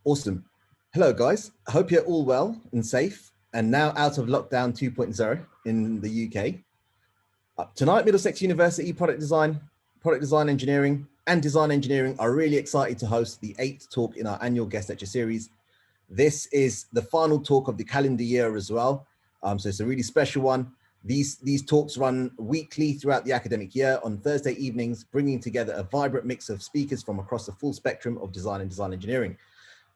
Awesome. Hello, guys. I hope you're all well and safe and now out of lockdown 2.0 in the UK. Tonight, Middlesex University Product Design Engineering and Design Engineering are really excited to host the 8th talk in our annual guest lecture series. This is the final talk of the calendar year as well. So it's a really special one. These talks run weekly throughout the academic year on Thursday evenings, bringing together a vibrant mix of speakers from across the full spectrum of design and design engineering.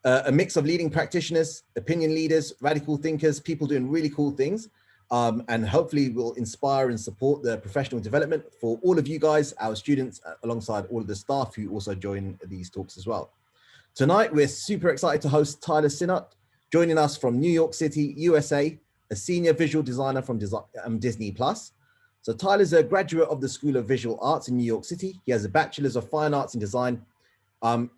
A mix of leading practitioners, opinion leaders, radical thinkers, people doing really cool things, and hopefully will inspire and support the professional development for all of you guys, our students, alongside all of the staff who also join these talks as well. Tonight, we're super excited to host Tyler Sinnott, joining us from New York City, USA, a senior visual designer from Disney+. So Tyler's a graduate of the School of Visual Arts in New York City. He has a Bachelor's of Fine Arts in Design.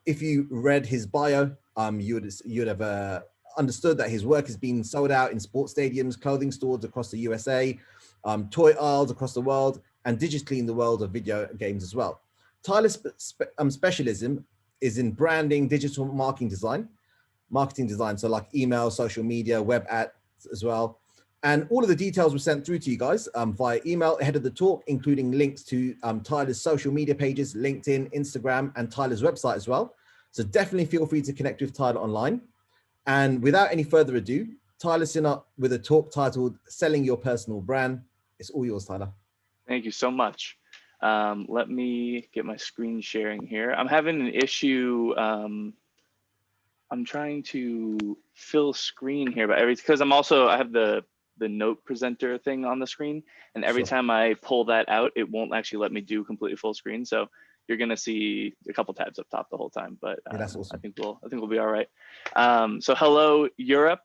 If you read his bio, you'd have understood that his work has been sold out in sports stadiums, clothing stores across the USA, toy aisles across the world, and digitally in the world of video games as well. Tyler's specialism is in branding, digital marketing design, so like email, social media, web ads as well. And all of the details were sent through to you guys via email ahead of the talk, including links to Tyler's social media pages, LinkedIn, Instagram, and Tyler's website as well. So definitely feel free to connect with Tyler online. And without any further ado, Tyler Sinnott with a talk titled Selling Your Personal Brand. It's all yours, Tyler. Thank you so much. Let me get my screen sharing here. I'm having an issue. I'm trying to fill screen here, but because I have the note presenter thing on the screen, and every time I pull that out, it won't actually let me do completely full screen. So you're gonna see a couple tabs up top the whole time, but yeah, that's awesome. I think we'll be all right. So hello, Europe.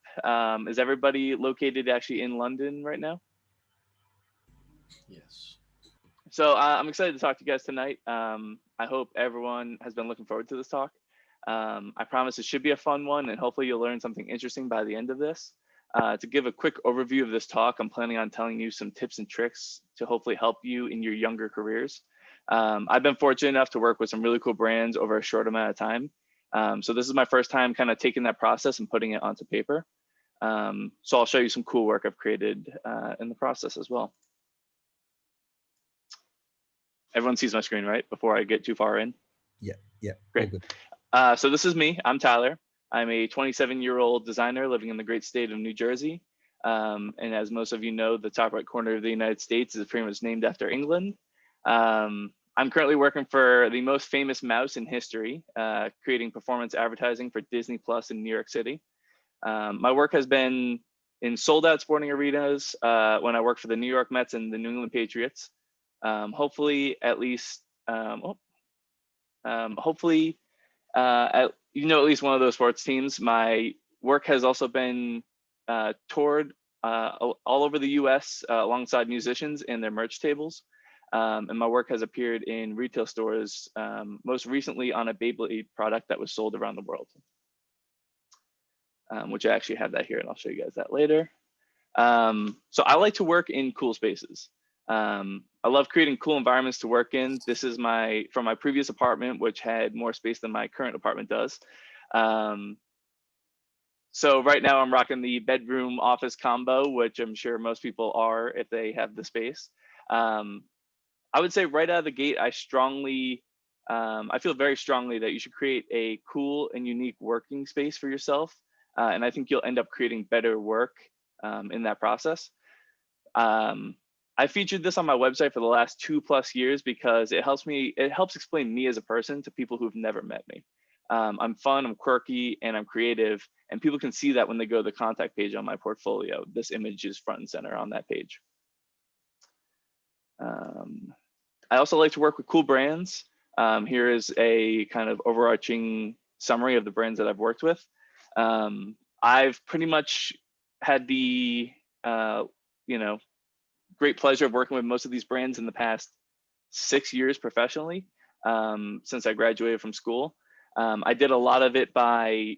Is everybody located actually in London right now? Yes. So I'm excited to talk to you guys tonight. I hope everyone has been looking forward to this talk. I promise it should be a fun one, and hopefully you'll learn something interesting by the end of this. To give a quick overview of this talk, I'm planning on telling you some tips and tricks to hopefully help you in your younger careers. I've been fortunate enough to work with some really cool brands over a short amount of time. So this is my first time kind of taking that process and putting it onto paper. So I'll show you some cool work I've created in the process as well. Everyone sees my screen, right? Before I get too far in? Yeah. Great. So this is me. I'm Tyler. I'm a 27-year-old designer living in the great state of New Jersey. And as most of you know, the top right corner of the United States is pretty much named after England. I'm currently working for the most famous mouse in history, creating performance advertising for Disney Plus in New York City. My work has been in sold out sporting arenas when I worked for the New York Mets and the New England Patriots. Hopefully at least at least one of those sports teams. My work has also been toured all over the US alongside musicians and their merch tables. And my work has appeared in retail stores, most recently on a Beyblade product that was sold around the world, which I actually have that here, and I'll show you guys that later. So I like to work in cool spaces. I love creating cool environments to work in. This is from my previous apartment, which had more space than my current apartment does. So right now I'm rocking the bedroom office combo, which I'm sure most people are if they have the space. I would say right out of the gate, I feel very strongly that you should create a cool and unique working space for yourself. And I think you'll end up creating better work in that process. I featured this on my website for the last 2+ years because it helps explain me as a person to people who've never met me. I'm fun, I'm quirky, and I'm creative, and people can see that when they go to the contact page on my portfolio. This image is front and center on that page. I also like to work with cool brands. Here is a kind of overarching summary of the brands that I've worked with. I've pretty much had the great pleasure of working with most of these brands in the past 6 years professionally, since I graduated from school. I did a lot of it by,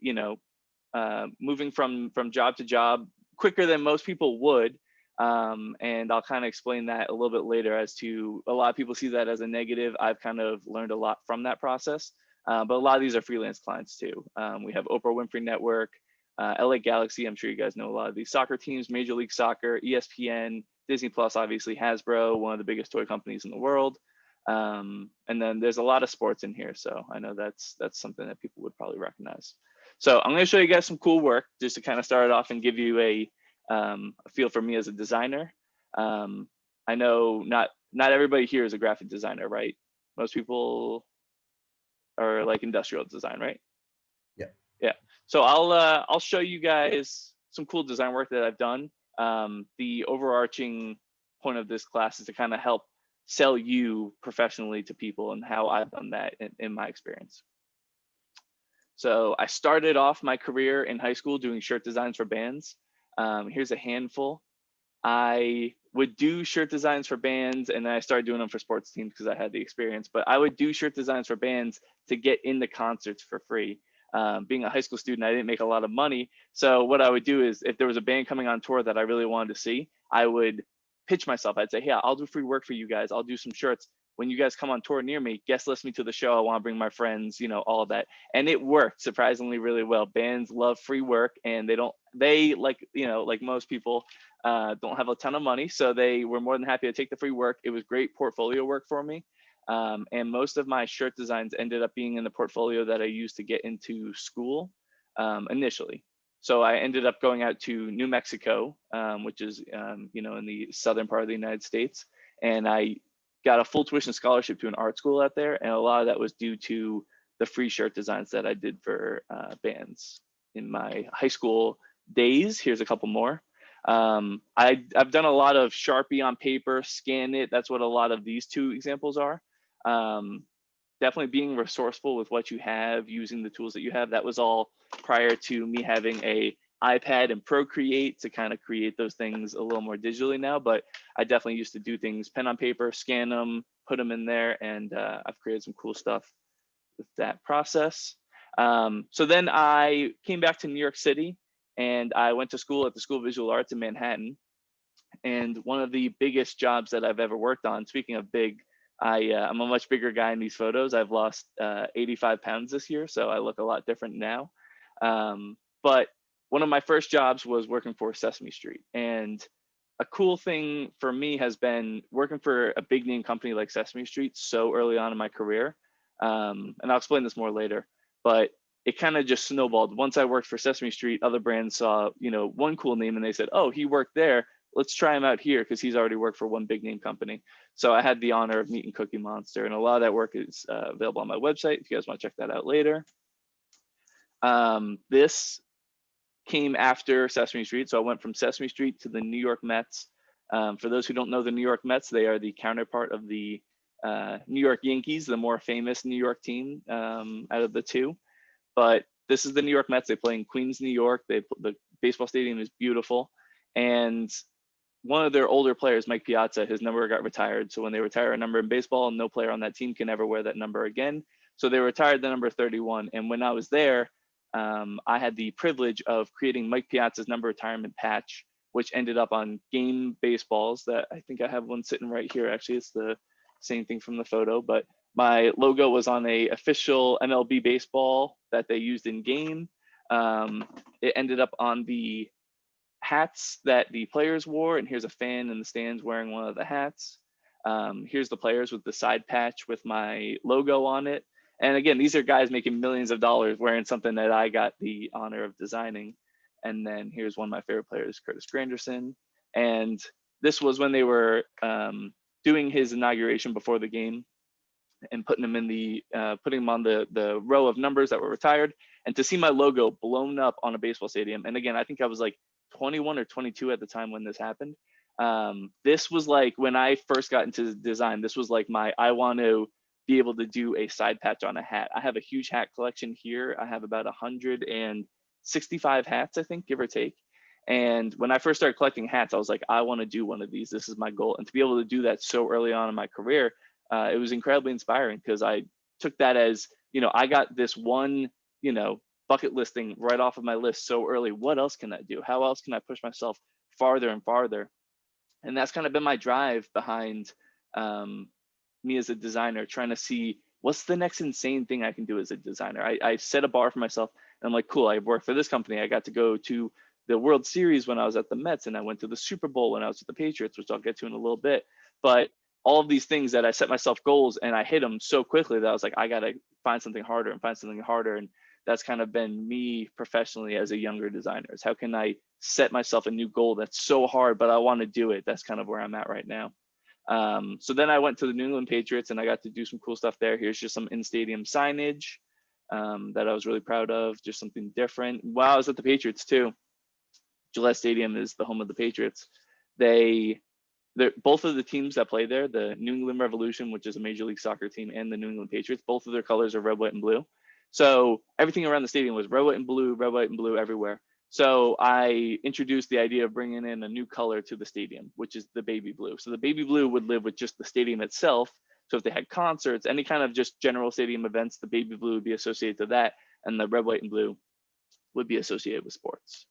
moving from job to job quicker than most people would. And I'll kind of explain that a little bit later as to a lot of people see that as a negative. I've kind of learned a lot from that process. but a lot of these are freelance clients too. We have Oprah Winfrey Network, LA Galaxy. I'm sure you guys know a lot of these soccer teams, Major League Soccer, ESPN, Disney Plus, obviously Hasbro, one of the biggest toy companies in the world. And then there's a lot of sports in here, so I know that's something that people would probably recognize. So I'm going to show you guys some cool work just to kind of start it off and give you a feel for me as a designer. I know not everybody here is a graphic designer, right? Most people are like industrial design, right? Yeah. Yeah. So I'll show you guys some cool design work that I've done. The overarching point of this class is to kind of help sell you professionally to people and how I've done that in my experience. So I started off my career in high school doing shirt designs for bands. Here's a handful. I would do shirt designs for bands, and then I started doing them for sports teams because I had the experience. But I would do shirt designs for bands to get into concerts for free. Being a high school student, I didn't make a lot of money. So what I would do is if there was a band coming on tour that I really wanted to see, I would pitch myself. I'd say, hey, I'll do free work for you guys. I'll do some shirts. When you guys come on tour near me, guest list me to the show. I want to bring my friends, all of that. And it worked surprisingly really well. Bands love free work, and they like most people, don't have a ton of money. So they were more than happy to take the free work. It was great portfolio work for me. And most of my shirt designs ended up being in the portfolio that I used to get into school initially. So I ended up going out to New Mexico, which is, in the southern part of the United States. And I got a full tuition scholarship to an art school out there. And a lot of that was due to the free shirt designs that I did for bands in my high school days. Here's a couple more. I've done a lot of Sharpie on paper, scan it. That's what a lot of these two examples are. Definitely being resourceful with what you have, using the tools that you have. That was all prior to me having a iPad and Procreate to kind of create those things a little more digitally now. But I definitely used to do things pen on paper, scan them, put them in there, and I've created some cool stuff with that process. So then I came back to New York City, and I went to school at the School of Visual Arts in Manhattan. And one of the biggest jobs that I've ever worked on, speaking of big, I'm a much bigger guy in these photos. I've lost 85 pounds this year, so I look a lot different now. But one of my first jobs was working for Sesame Street. And a cool thing for me has been working for a big name company like Sesame Street so early on in my career. And I'll explain this more later, but it kind of just snowballed. Once I worked for Sesame Street, other brands saw, one cool name and they said, oh, he worked there. Let's try him out here because he's already worked for one big name company. So I had the honor of meeting Cookie Monster, and a lot of that work is available on my website if you guys want to check that out later. This came after Sesame Street. So I went from Sesame Street to the New York Mets. For those who don't know the New York Mets, they are the counterpart of the New York Yankees, the more famous New York team out of the two. But this is the New York Mets. They play in Queens, New York. The baseball stadium is beautiful. And one of their older players, Mike Piazza, his number got retired. So when they retire a number in baseball, no player on that team can ever wear that number again. So they retired the number 31. And when I was there, I had the privilege of creating Mike Piazza's number retirement patch, which ended up on game baseballs that I think I have one sitting right here. Actually, it's the same thing from the photo, but my logo was on a official MLB baseball that they used in game. It ended up on the hats that the players wore, and here's a fan in the stands wearing one of the hats. Here's the players with the side patch with my logo on it. And again, these are guys making millions of dollars wearing something that I got the honor of designing. And then here's one of my favorite players, Curtis Granderson. And this was when they were doing his inauguration before the game and putting him on the row of numbers that were retired. And to see my logo blown up on a baseball stadium. And again, I think I was like 21 or 22 at the time when this happened. This was like when I first got into design, this was like I want to be able to do a side patch on a hat. I have a huge hat collection here. I have about 165 hats, I think, give or take. And when I first started collecting hats, I was like, I want to do one of these. This is my goal. And to be able to do that so early on in my career, it was incredibly inspiring because I took that as, I got this one, bucket listing right off of my list so early. What else can I do? How else can I push myself farther and farther? And that's kind of been my drive behind me as a designer, trying to see, what's the next insane thing I can do as a designer? I set a bar for myself, and I'm like, cool, I worked for this company. I got to go to the World Series when I was at the Mets, and I went to the Super Bowl when I was at the Patriots, which I'll get to in a little bit. But all of these things that I set myself goals and I hit them so quickly that I was like, I got to find something harder and find something harder. And that's kind of been me professionally as a younger designer, is how can I set myself a new goal that's so hard, but I want to do it. That's kind of where I'm at right now. So then I went to the New England Patriots and I got to do some cool stuff there. Here's just some in-stadium signage that I was really proud of, just something different. While I was at the Patriots too, Gillette Stadium is the home of the Patriots. Both of the teams that play there, the New England Revolution, which is a Major League Soccer team, and the New England Patriots, both of their colors are red, white, and blue. So everything around the stadium was red, white, and blue everywhere. So I introduced the idea of bringing in a new color to the stadium, which is the baby blue. So the baby blue would live with just the stadium itself. So if they had concerts, any kind of just general stadium events, the baby blue would be associated to that, and the red, white, and blue would be associated with sports.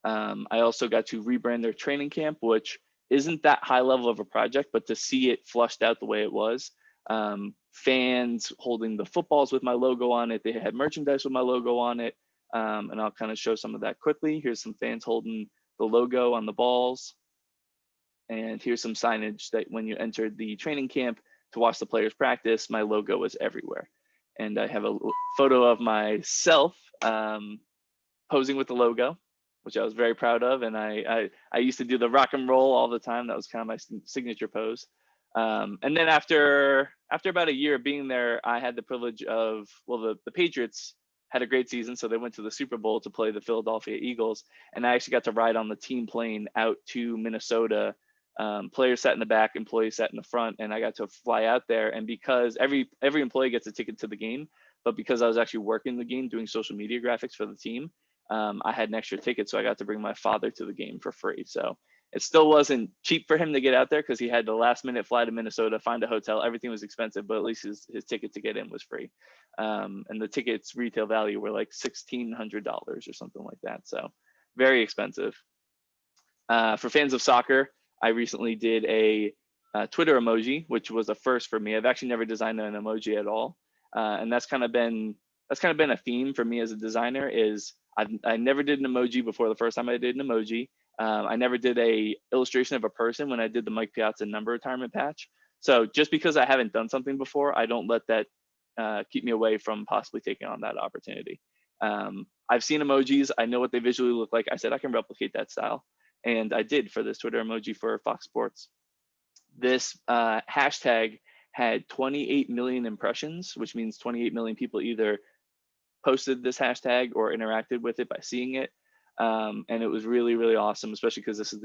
I also got to rebrand their training camp, which isn't that high level of a project, but to see it flushed out the way it was, fans holding the footballs with my logo on it, they had merchandise with my logo on it, and I'll kind of show some of that quickly. Here's some fans holding the logo on the balls, and here's some signage that when you entered the training camp to watch the players practice, my logo was everywhere. And I have a photo of myself posing with the logo, which I was very proud of. And I used to do the rock and roll all the time. That was kind of my signature pose. And then after about a year of being there, I had the privilege of, well, the Patriots had a great season. So they went to the Super Bowl to play the Philadelphia Eagles. And I actually got to ride on the team plane out to Minnesota. Players sat in the back, employees sat in the front, and I got to fly out there. And because every employee gets a ticket to the game, but because I was actually working the game, doing social media graphics for the team, I had an extra ticket, so I got to bring my father to the game for free. So it still wasn't cheap for him to get out there because he had the last minute fly to Minnesota, find a hotel. Everything was expensive, but at least his ticket to get in was free. And the tickets retail value were like $1,600 or something like that. So very expensive. For fans of soccer, I recently did a Twitter emoji, which was a first for me. I've actually never designed an emoji at all. And that's kind of been a theme for me as a designer. Is I never did an emoji before the first time I did an emoji. I never did a illustration of a person when I did the Mike Piazza number retirement patch. So just because I haven't done something before, I don't let that keep me away from possibly taking on that opportunity. I've seen emojis. I know what they visually look like. I said I can replicate that style. And I did for this Twitter emoji for Fox Sports. This hashtag had 28 million impressions, which means 28 million people either posted this hashtag or interacted with it by seeing it. And it was really, really awesome, especially because this is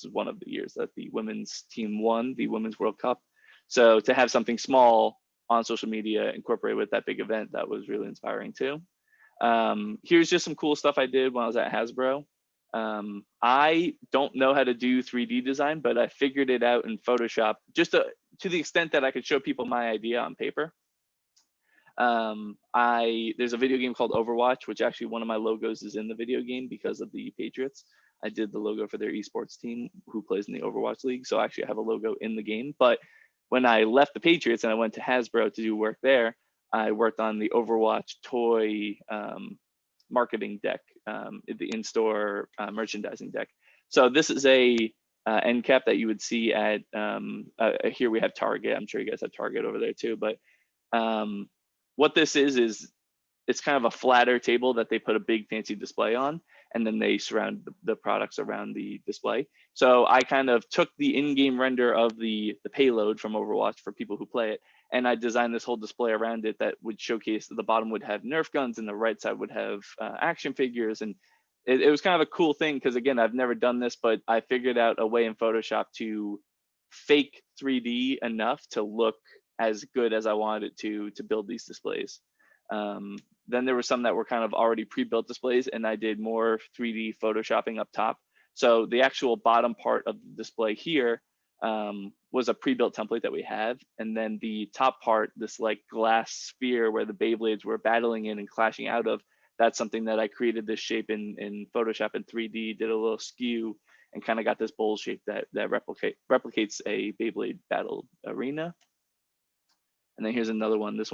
one of the years that the women's team won the Women's World Cup. So to have something small on social media incorporated with that big event, that was really inspiring too. Here's just some cool stuff I did when I was at Hasbro. I don't know how to do 3D design, but I figured it out in Photoshop just to the extent that I could show people my idea on paper. There's a video game called Overwatch, which actually one of my logos is in the video game because of the Patriots. I did the logo for their esports team who plays in the Overwatch League. So I actually have a logo in the game. But when I left the Patriots and I went to Hasbro to do work there, I worked on the Overwatch toy marketing deck, the in-store merchandising deck. So this is a end cap that you would see at, here we have Target. I'm sure you guys have Target over there too. But what this is it's kind of a flatter table that they put a big fancy display on, and then they surround the products around the display. So I kind of took the in-game render of the payload from Overwatch for people who play it, and I designed this whole display around it that would showcase the bottom would have Nerf guns and the right side would have action figures. And it was kind of a cool thing because, again, I've never done this, but I figured out a way in Photoshop to fake 3D enough to look as good as I wanted it to build these displays. Then there were some that were kind of already pre-built displays, and I did more 3D photoshopping up top. So the actual bottom part of the display here was a pre-built template that we have. And then the top part, this like glass sphere where the Beyblades were battling in and clashing out of, that's something that I created this shape in Photoshop in 3D, did a little skew, and kind of got this bowl shape that replicates a Beyblade battle arena. And then here's another one. This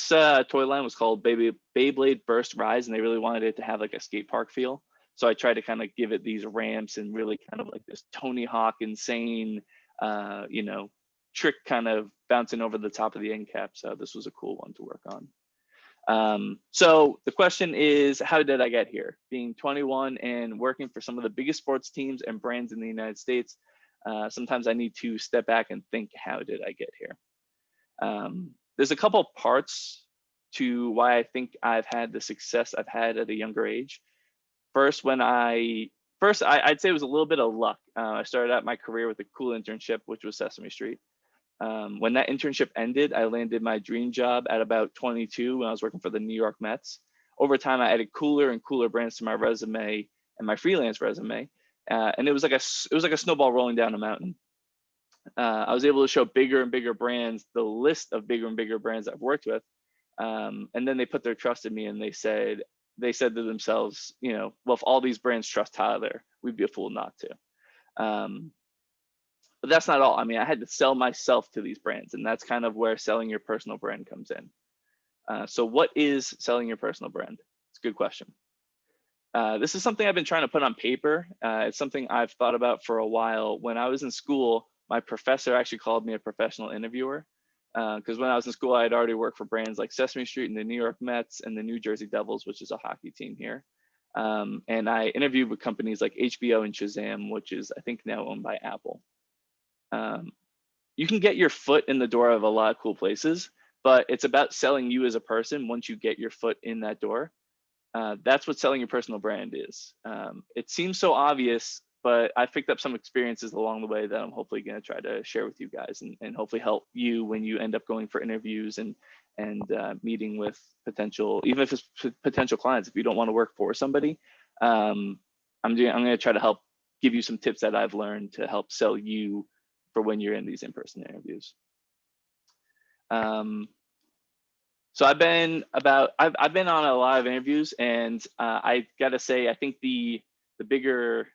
toy line was called Beyblade Burst Rise, and they really wanted it to have like a skate park feel. So I tried to kind of give it these ramps and really kind of like this Tony Hawk insane, you know, trick kind of bouncing over the top of the end cap. So this was a cool one to work on. So the question is, how did I get here? Being 21 and working for some of the biggest sports teams and brands in the United States, sometimes I need to step back and think, how did I get here? There's a couple parts to why I think I've had the success I've had at a younger age. First, I'd say it was a little bit of luck. I started out my career with a cool internship, which was Sesame Street. When that internship ended, I landed my dream job at about 22 when I was working for the New York Mets. Over time, I added cooler and cooler brands to my resume and my freelance resume, and it was like a snowball rolling down a mountain. I was able to show bigger and bigger brands, the list of bigger and bigger brands I've worked with, and then they put their trust in me, and they said to themselves, you know, well, if all these brands trust Tyler, we'd be a fool not to. But that's not all. I mean, I had to sell myself to these brands, and that's kind of where selling your personal brand comes in. So what is selling your personal brand? It's a good question. This is something I've been trying to put on paper. It's something I've thought about for a while. When I was in school, my professor actually called me a professional interviewer, because when I was in school, I had already worked for brands like Sesame Street and the New York Mets and the New Jersey Devils, which is a hockey team here. And I interviewed with companies like HBO and Shazam, which is, I think, now owned by Apple. You can get your foot in the door of a lot of cool places, but it's about selling you as a person once you get your foot in that door. That's what selling your personal brand is. It seems so obvious, but I've picked up some experiences along the way that I'm hopefully going to try to share with you guys, and hopefully help you when you end up going for interviews and meeting with potential, even if it's potential clients. If you don't want to work for somebody, I'm going to try to help give you some tips that I've learned to help sell you for when you're in these in-person interviews. So I've been on a lot of interviews, and I gotta say, I think the bigger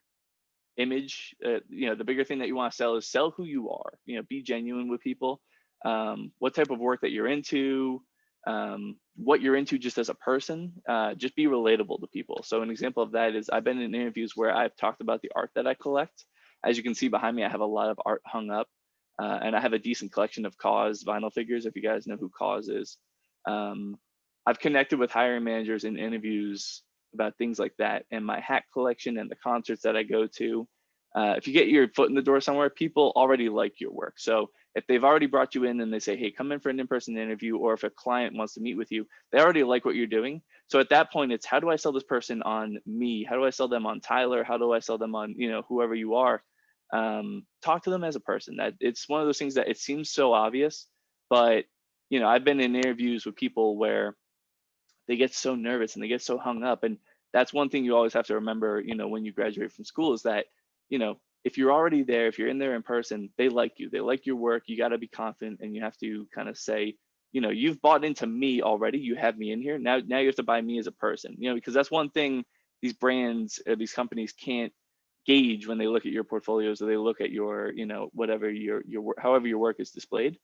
image, the bigger thing that you want to sell is sell who you are. Be genuine with people. What type of work that you're into, what you're into just as a person. Just be relatable to people. So an example of that is I've been in interviews where I've talked about the art that I collect. As you can see behind me, I have a lot of art hung up, and I have a decent collection of KAWS vinyl figures, if you guys know who KAWS is. I've connected with hiring managers in interviews about things like that, and my hat collection and the concerts that I go to. If you get your foot in the door somewhere, people already like your work. So if they've already brought you in and they say, hey, come in for an in-person interview, or if a client wants to meet with you, they already like what you're doing. So at that point, it's how do I sell this person on me? How do I sell them on Tyler? How do I sell them on, whoever you are? Talk to them as a person. That it's one of those things that it seems so obvious, but I've been in interviews with people where they get so nervous and they get so hung up. And that's one thing you always have to remember, when you graduate from school, is that, if you're already there, if you're in there in person, they like you, they like your work. You got to be confident, and you have to kind of say, you've bought into me already. You have me in here. Now you have to buy me as a person, because that's one thing these brands or these companies can't gauge when they look at your portfolios, or they look at your, whatever your however your work is displayed.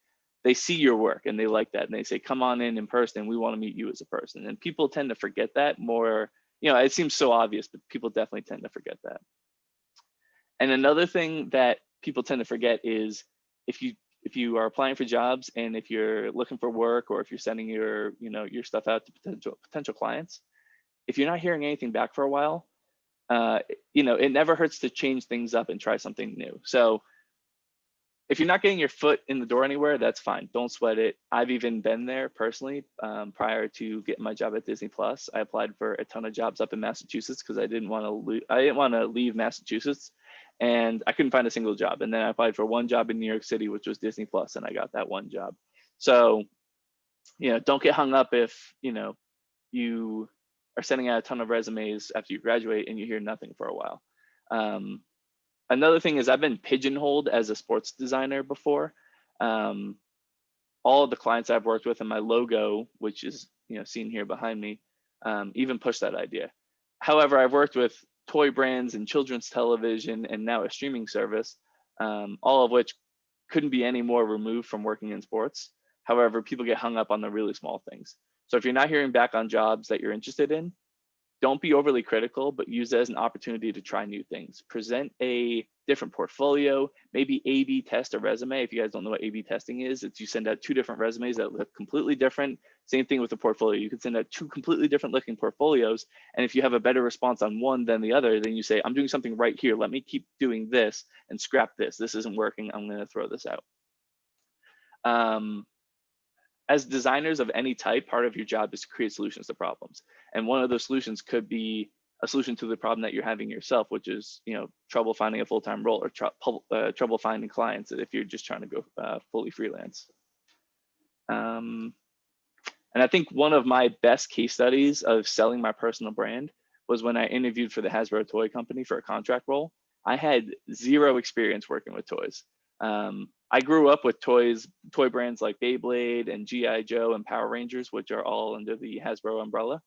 They see your work and they like that, and they say, come on in person. We want to meet you as a person. And people tend to forget that more. It seems so obvious, but people definitely tend to forget that. And another thing that people tend to forget is if you are applying for jobs, and if you're looking for work, or if you're sending your stuff out to potential clients, if you're not hearing anything back for a while, it never hurts to change things up and try something new. So if you're not getting your foot in the door anywhere, that's fine. Don't sweat it. I've even been there personally. Prior to getting my job at Disney Plus, I applied for a ton of jobs up in Massachusetts because I didn't want to leave Massachusetts, and I couldn't find a single job. And then I applied for one job in New York City, which was Disney Plus, and I got that one job. So, don't get hung up if you are sending out a ton of resumes after you graduate and you hear nothing for a while. Another thing is I've been pigeonholed as a sports designer before. All of the clients I've worked with, and my logo, which is seen here behind me, even push that idea. However, I've worked with toy brands and children's television, and now a streaming service, all of which couldn't be any more removed from working in sports. However, people get hung up on the really small things. So if you're not hearing back on jobs that you're interested in, don't be overly critical, but use it as an opportunity to try new things. Present a different portfolio, maybe A/B test a resume. If you guys don't know what A/B testing is, it's you send out 2 different resumes that look completely different. Same thing with the portfolio. You could send out 2 completely different looking portfolios. And if you have a better response on one than the other, then you say, I'm doing something right here. Let me keep doing this and scrap this. This isn't working. I'm going to throw this out. As designers of any type, part of your job is to create solutions to problems. And one of those solutions could be a solution to the problem that you're having yourself, which is, trouble finding a full-time role, or trouble finding clients if you're just trying to go fully freelance. And I think one of my best case studies of selling my personal brand was when I interviewed for the Hasbro toy company for a contract role. I had 0 experience working with toys. I grew up with toy brands like Beyblade and G.I. Joe and Power Rangers, which are all under the Hasbro umbrella.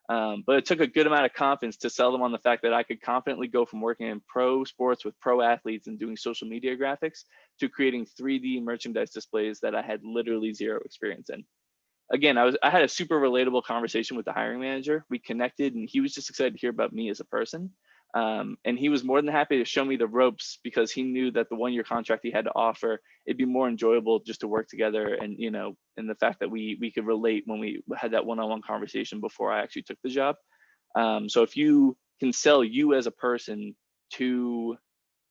But it took a good amount of confidence to sell them on the fact that I could confidently go from working in pro sports with pro athletes and doing social media graphics to creating 3D merchandise displays that I had literally 0 experience in. Again, I had a super relatable conversation with the hiring manager. We connected, and he was just excited to hear about me as a person. And he was more than happy to show me the ropes, because he knew that the 1-year contract he had to offer, it'd be more enjoyable just to work together, and and the fact that we could relate when we had that one-on-one conversation before I actually took the job. So if you can sell you as a person to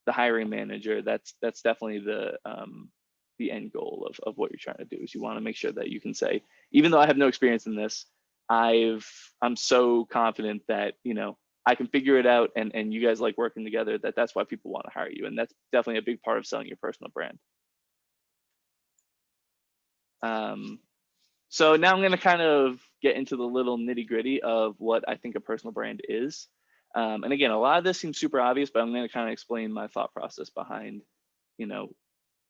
the hiring manager, that's definitely the end goal of what you're trying to do. Is you want to make sure that you can say, even though I have no experience in this, I'm so confident that I can figure it out, and you guys like working together, that's why people want to hire you. And that's definitely a big part of selling your personal brand. So now I'm going to kind of get into the little nitty gritty of what I think a personal brand is. And again, a lot of this seems super obvious, but I'm going to kind of explain my thought process behind,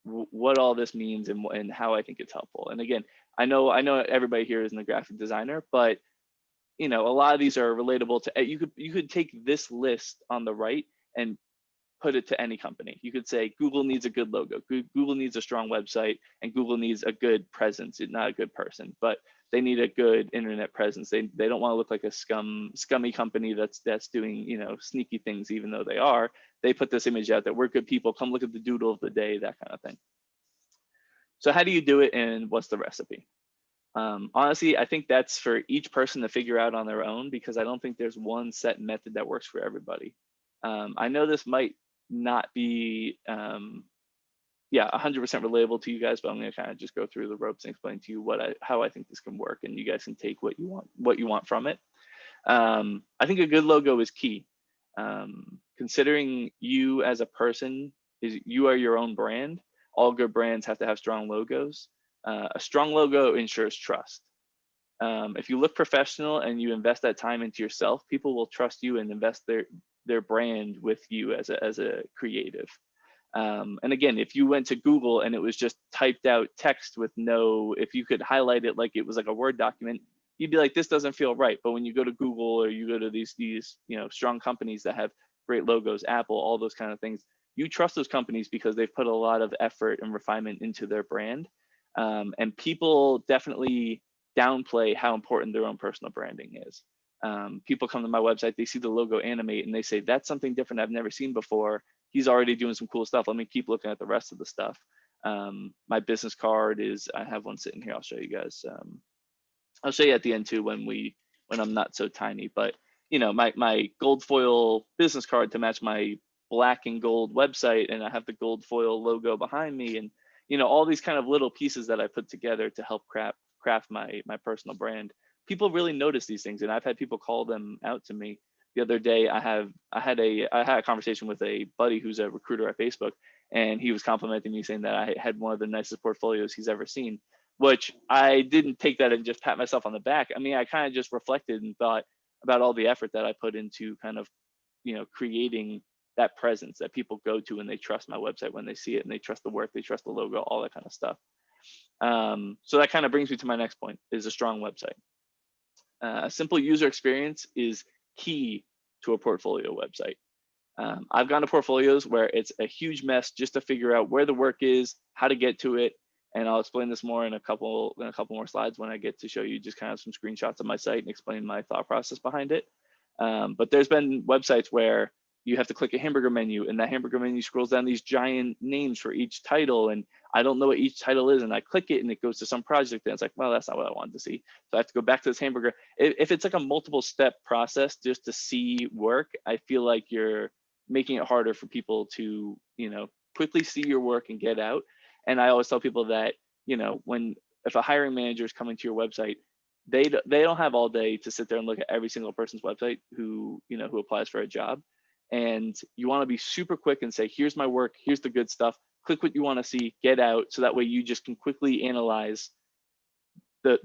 what all this means and how I think it's helpful. And again, I know everybody here isn't a graphic designer, but a lot of these are relatable to, you could take this list on the right and put it to any company. You could say Google needs a good logo, Google needs a strong website, and Google needs a good presence. It's not a good person, but they need a good internet presence. They don't want to look like a scummy company that's doing sneaky things, even though they are. They put this image out that we're good people, come look at the doodle of the day, that kind of thing. So how do you do it, and what's the recipe? Honestly, I think that's for each person to figure out on their own, because I don't think there's one set method that works for everybody. I know this might not be 100% relatable to you guys, but I'm going to kind of just go through the ropes and explain to you how I think this can work, and you guys can take what you want from it. I think a good logo is key. Considering you as a person, you are your own brand. All good brands have to have strong logos. A strong logo ensures trust. If you look professional and you invest that time into yourself, people will trust you and invest their brand with you as a creative. And again, if you went to Google and it was just typed out text with if you could highlight it like it was like a Word document, you'd be like, this doesn't feel right. But when you go to Google, or you go to these strong companies that have great logos, Apple, all those kind of things, you trust those companies because they've put a lot of effort and refinement into their brand. And people definitely downplay how important their own personal branding is. People come to my website, they see the logo animate, and they say, that's something different I've never seen before. He's already doing some cool stuff. Let me keep looking at the rest of the stuff. My business card I have one sitting here. I'll show you guys. I'll show you at the end too, when I'm not so tiny. But my gold foil business card to match my black and gold website, and I have the gold foil logo behind me, and all these kind of little pieces that I put together to help craft my personal brand. People really notice these things, and I've had people call them out to me. The other day, I had a conversation with a buddy who's a recruiter at Facebook, and he was complimenting me, saying that I had one of the nicest portfolios he's ever seen, which I didn't take that and just pat myself on the back. I mean, I kind of just reflected and thought about all the effort that I put into kind of, creating that presence that people go to, and they trust my website when they see it, and they trust the work, they trust the logo, all that kind of stuff. So that kind of brings me to my next point, is a strong website. A simple user experience is key to a portfolio website. I've gone to portfolios where it's a huge mess just to figure out where the work is, how to get to it, And I'll explain this more in a couple more slides when I get to show you just kind of some screenshots of my site and explain my thought process behind it. But there's been websites where you have to click a hamburger menu, and that hamburger menu scrolls down these giant names for each title, and I don't know what each title is, and I click it and it goes to some project, and it's like, well, that's not what I wanted to see. So I have to go back to this hamburger. If it's like a multiple step process just to see work, I feel like you're making it harder for people to, quickly see your work and get out. And I always tell people that, if a hiring manager is coming to your website, they don't have all day to sit there and look at every single person's website who applies for a job. And you want to be super quick and say, here's my work, here's the good stuff, click what you want to see, get out. So that way you just can quickly analyze the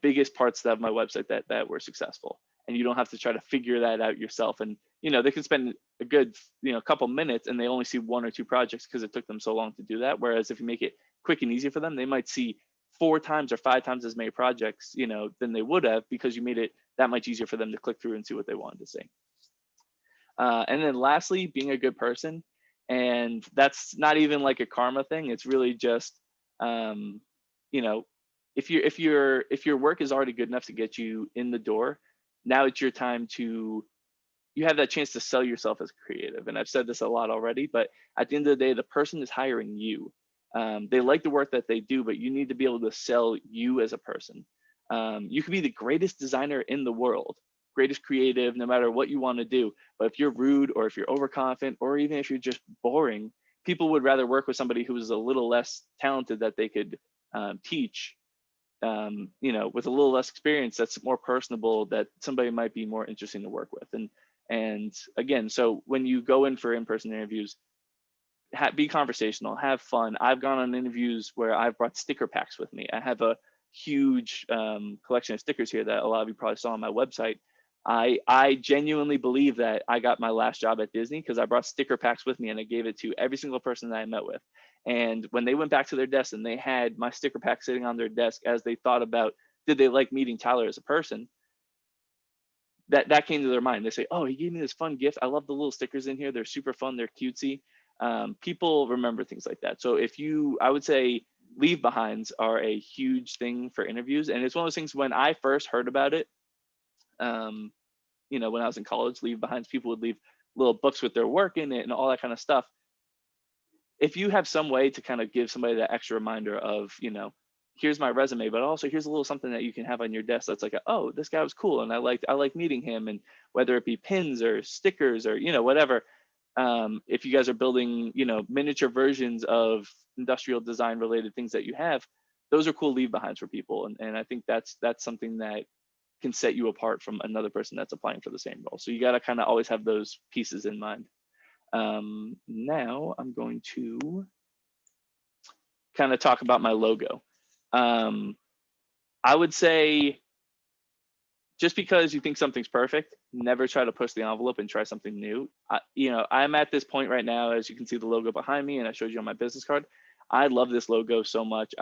biggest parts of my website that were successful. And you don't have to try to figure that out yourself. And, they can spend a good, couple minutes and they only see 1 or 2 projects because it took them so long to do that. Whereas if you make it quick and easy for them, they might see 4 times or 5 times as many projects, than they would have, because you made it that much easier for them to click through and see what they wanted to see. And then lastly, being a good person. And that's not even like a karma thing. It's really just, if your work is already good enough to get you in the door, now it's your time to, you have that chance to sell yourself as creative. And I've said this a lot already, but at the end of the day, the person is hiring you. They like the work that they do, but you need to be able to sell you as a person. You could be the greatest designer in the world, greatest creative, no matter what you want to do. But if you're rude, or if you're overconfident, or even if you're just boring, people would rather work with somebody who is a little less talented that they could teach, with a little less experience, that's more personable, that somebody might be more interesting to work with. And again, so when you go in for in-person interviews, be conversational, have fun. I've gone on interviews where I've brought sticker packs with me. I have a huge collection of stickers here that a lot of you probably saw on my website. I genuinely believe that I got my last job at Disney because I brought sticker packs with me and I gave it to every single person that I met with. And when they went back to their desk and they had my sticker pack sitting on their desk as they thought about, did they like meeting Tyler as a person? That came to their mind. They say, oh, he gave me this fun gift. I love the little stickers in here. They're super fun. They're cutesy. People remember things like that. So I would say leave behinds are a huge thing for interviews. And it's one of those things, when I first heard about it, when I was in college, leave behinds, people would leave little books with their work in it and all that kind of stuff. If you have some way to kind of give somebody that extra reminder of, here's my resume, but also here's a little something that you can have on your desk that's like, oh, this guy was cool and I like meeting him. And whether it be pins or stickers or whatever, if you guys are building miniature versions of industrial design related things that you have, those are cool leave behinds for people. And I think that's something that can set you apart from another person that's applying for the same role. So you got to kind of always have those pieces in mind. Now I'm going to kind of talk about my logo. I would say, just because you think something's perfect, never try to push the envelope and try something new. I'm at this point right now, as you can see the logo behind me, and I showed you on my business card. I love this logo so much.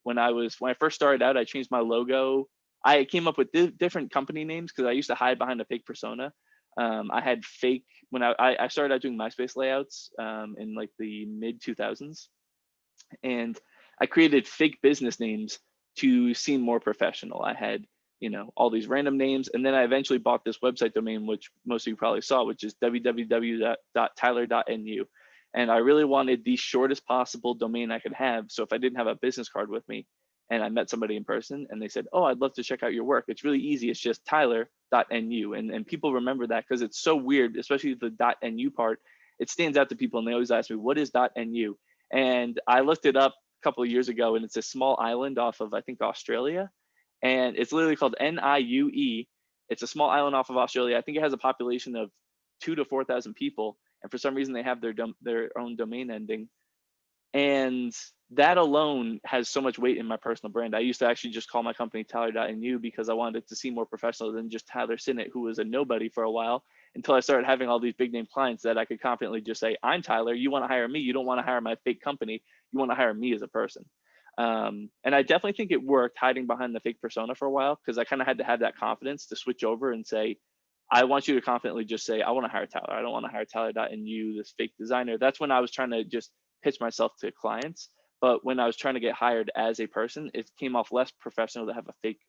When I first started out, I changed my logo. I came up with different company names because I used to hide behind a fake persona. I had fake, when I started out doing MySpace layouts in like the mid 2000s, and I created fake business names to seem more professional. I had all these random names, and then I eventually bought this website domain, which most of you probably saw, which is www.tyler.nu. And I really wanted the shortest possible domain I could have. So if I didn't have a business card with me and I met somebody in person and they said, oh, I'd love to check out your work, it's really easy. It's just tyler.nu. And people remember that because it's so weird, especially the .nu part. It stands out to people and they always ask me, what is .nu? And I looked it up a couple of years ago, and it's a small island off of, I think, Australia. And it's literally called NIUE. It's a small island off of Australia. I think it has a population of 2,000 to 4,000 people. And for some reason, they have their own domain ending. And that alone has so much weight in my personal brand. I used to actually just call my company Tyler.nu because I wanted it to seem more professional than just Tyler Sinnott, who was a nobody for a while, until I started having all these big name clients that I could confidently just say, I'm Tyler, you want to hire me. You don't want to hire my fake company. You want to hire me as a person. And I definitely think it worked hiding behind the fake persona for a while, because I kind of had to have that confidence to switch over and say, I want you to confidently just say, I want to hire Tyler. I don't want to hire Tyler.nu, this fake designer. That's when I was trying to just pitch myself to clients. but when I was trying to get hired as a person, it came off less professional to have a fake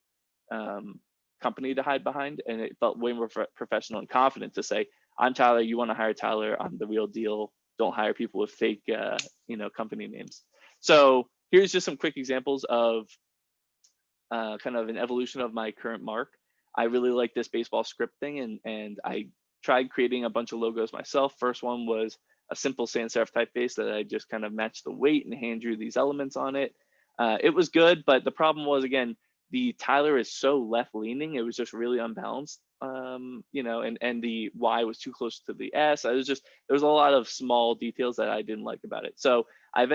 company to hide behind, and it felt way more professional and confident to say, "I'm Tyler. You want to hire Tyler? I'm the real deal. Don't hire people with fake, company names." So here's just some quick examples of kind of an evolution of my current mark. I really like this baseball script thing, and I tried creating a bunch of logos myself. First one was a simple sans serif typeface that I just kind of matched the weight and hand drew these elements on it. It was good, but the problem was, again, the Tyler is so left leaning. It was just really unbalanced, and the Y was too close to the S. There was a lot of small details that I didn't like about it. So I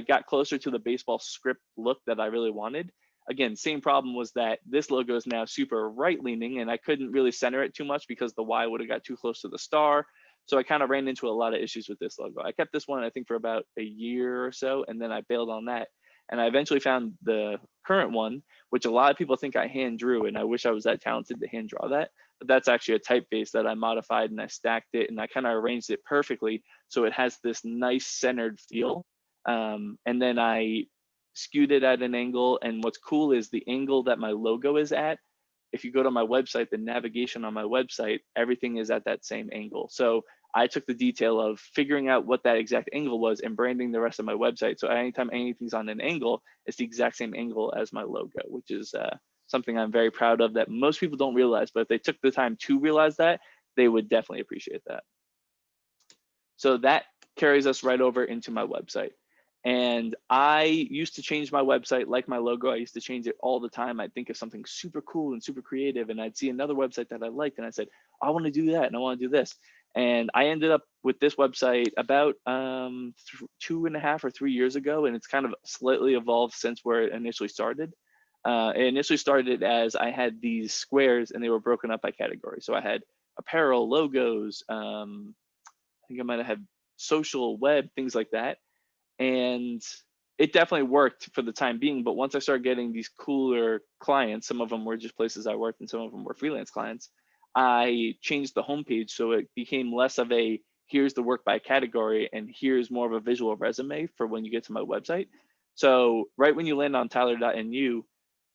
got closer to the baseball script look that I really wanted. Again, same problem was that this logo is now super right leaning, and I couldn't really center it too much because the Y would have got too close to the star. So I kind of ran into a lot of issues with this logo. I kept this one, I think, for about a year or so, and then I bailed on that. And I eventually found the current one, which a lot of people think I hand drew, and I wish I was that talented to hand draw that. But that's actually a typeface that I modified, and I stacked it, and I kind of arranged it perfectly so it has this nice centered feel. And then I skewed it at an angle. And what's cool is the angle that my logo is at. If you go to my website, the navigation on my website, everything is at that same angle. So I took the detail of figuring out what that exact angle was and branding the rest of my website. So anytime anything's on an angle, it's the exact same angle as my logo, which is something I'm very proud of that most people don't realize. But if they took the time to realize that, they would definitely appreciate that. So that carries us right over into my website. And I used to change my website like my logo. I used to change it all the time. I'd think of something super cool and super creative, and I'd see another website that I liked, and I said, I want to do that, and I want to do this. And I ended up with this website about 2.5 or 3 years ago, and it's kind of slightly evolved since where it initially started. It initially started as I had these squares, and they were broken up by category. So I had apparel, logos, I think I might have had social, web, things like that. And it definitely worked for the time being. But once I started getting these cooler clients, some of them were just places I worked and some of them were freelance clients, I changed the homepage so it became less of a here's the work by category and here's more of a visual resume for when you get to my website. So right when you land on tyler.nu,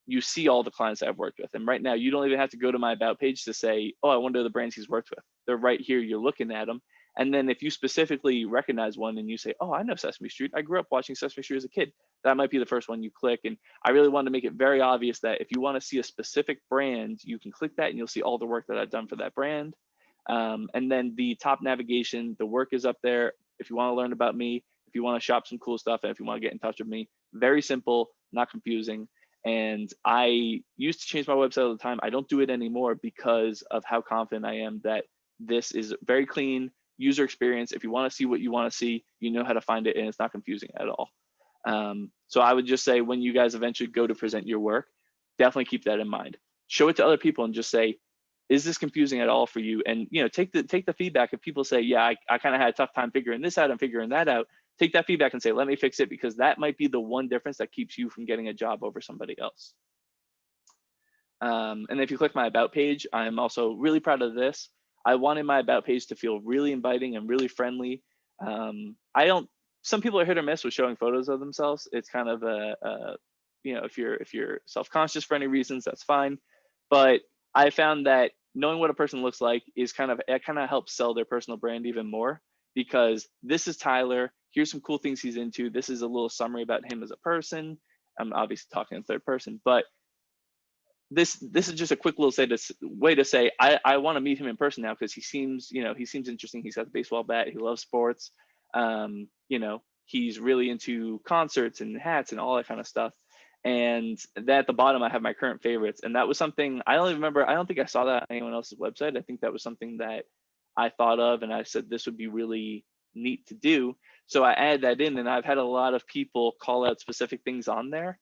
you see all the clients I've worked with. And right now, you don't even have to go to my about page to say, oh, I wonder the brands he's worked with. They're right here. You're looking at them. And then if you specifically recognize one and you say, oh, I know Sesame Street. I grew up watching Sesame Street as a kid. That might be the first one you click. And I really wanted to make it very obvious that if you want to see a specific brand, you can click that and you'll see all the work that I've done for that brand. And then the top navigation, the work is up there. If you want to learn about me, if you want to shop some cool stuff, and if you want to get in touch with me, very simple, not confusing. And I used to change my website all the time. I don't do it anymore because of how confident I am that this is very clean user experience. If you want to see what you want to see, you know how to find it, and it's not confusing at all. So I would just say when you guys eventually go to present your work, definitely keep that in mind. Show it to other people and just say, is this confusing at all for you? And take the feedback. If people say, yeah, I kind of had a tough time figuring this out and figuring that out, take that feedback and say, let me fix it, because that might be the one difference that keeps you from getting a job over somebody else. And if you click my about page, I'm also really proud of this. I wanted my about page to feel really inviting and really friendly. Some people are hit or miss with showing photos of themselves. It's kind of if you're self-conscious for any reasons, that's fine. But I found that knowing what a person looks like is kind of helps sell their personal brand even more, because this is Tyler. Here's some cool things he's into. This is a little summary about him as a person. I'm obviously talking in third person, but this is just a quick little way to say I want to meet him in person now, because he seems interesting. He's got the baseball bat. He loves sports. He's really into concerts and hats and all that kind of stuff. And then at the bottom, I have my current favorites. And that was something I don't think I saw that on anyone else's website. I think that was something that I thought of, and I said this would be really neat to do. So I added that in, and I've had a lot of people call out specific things on there.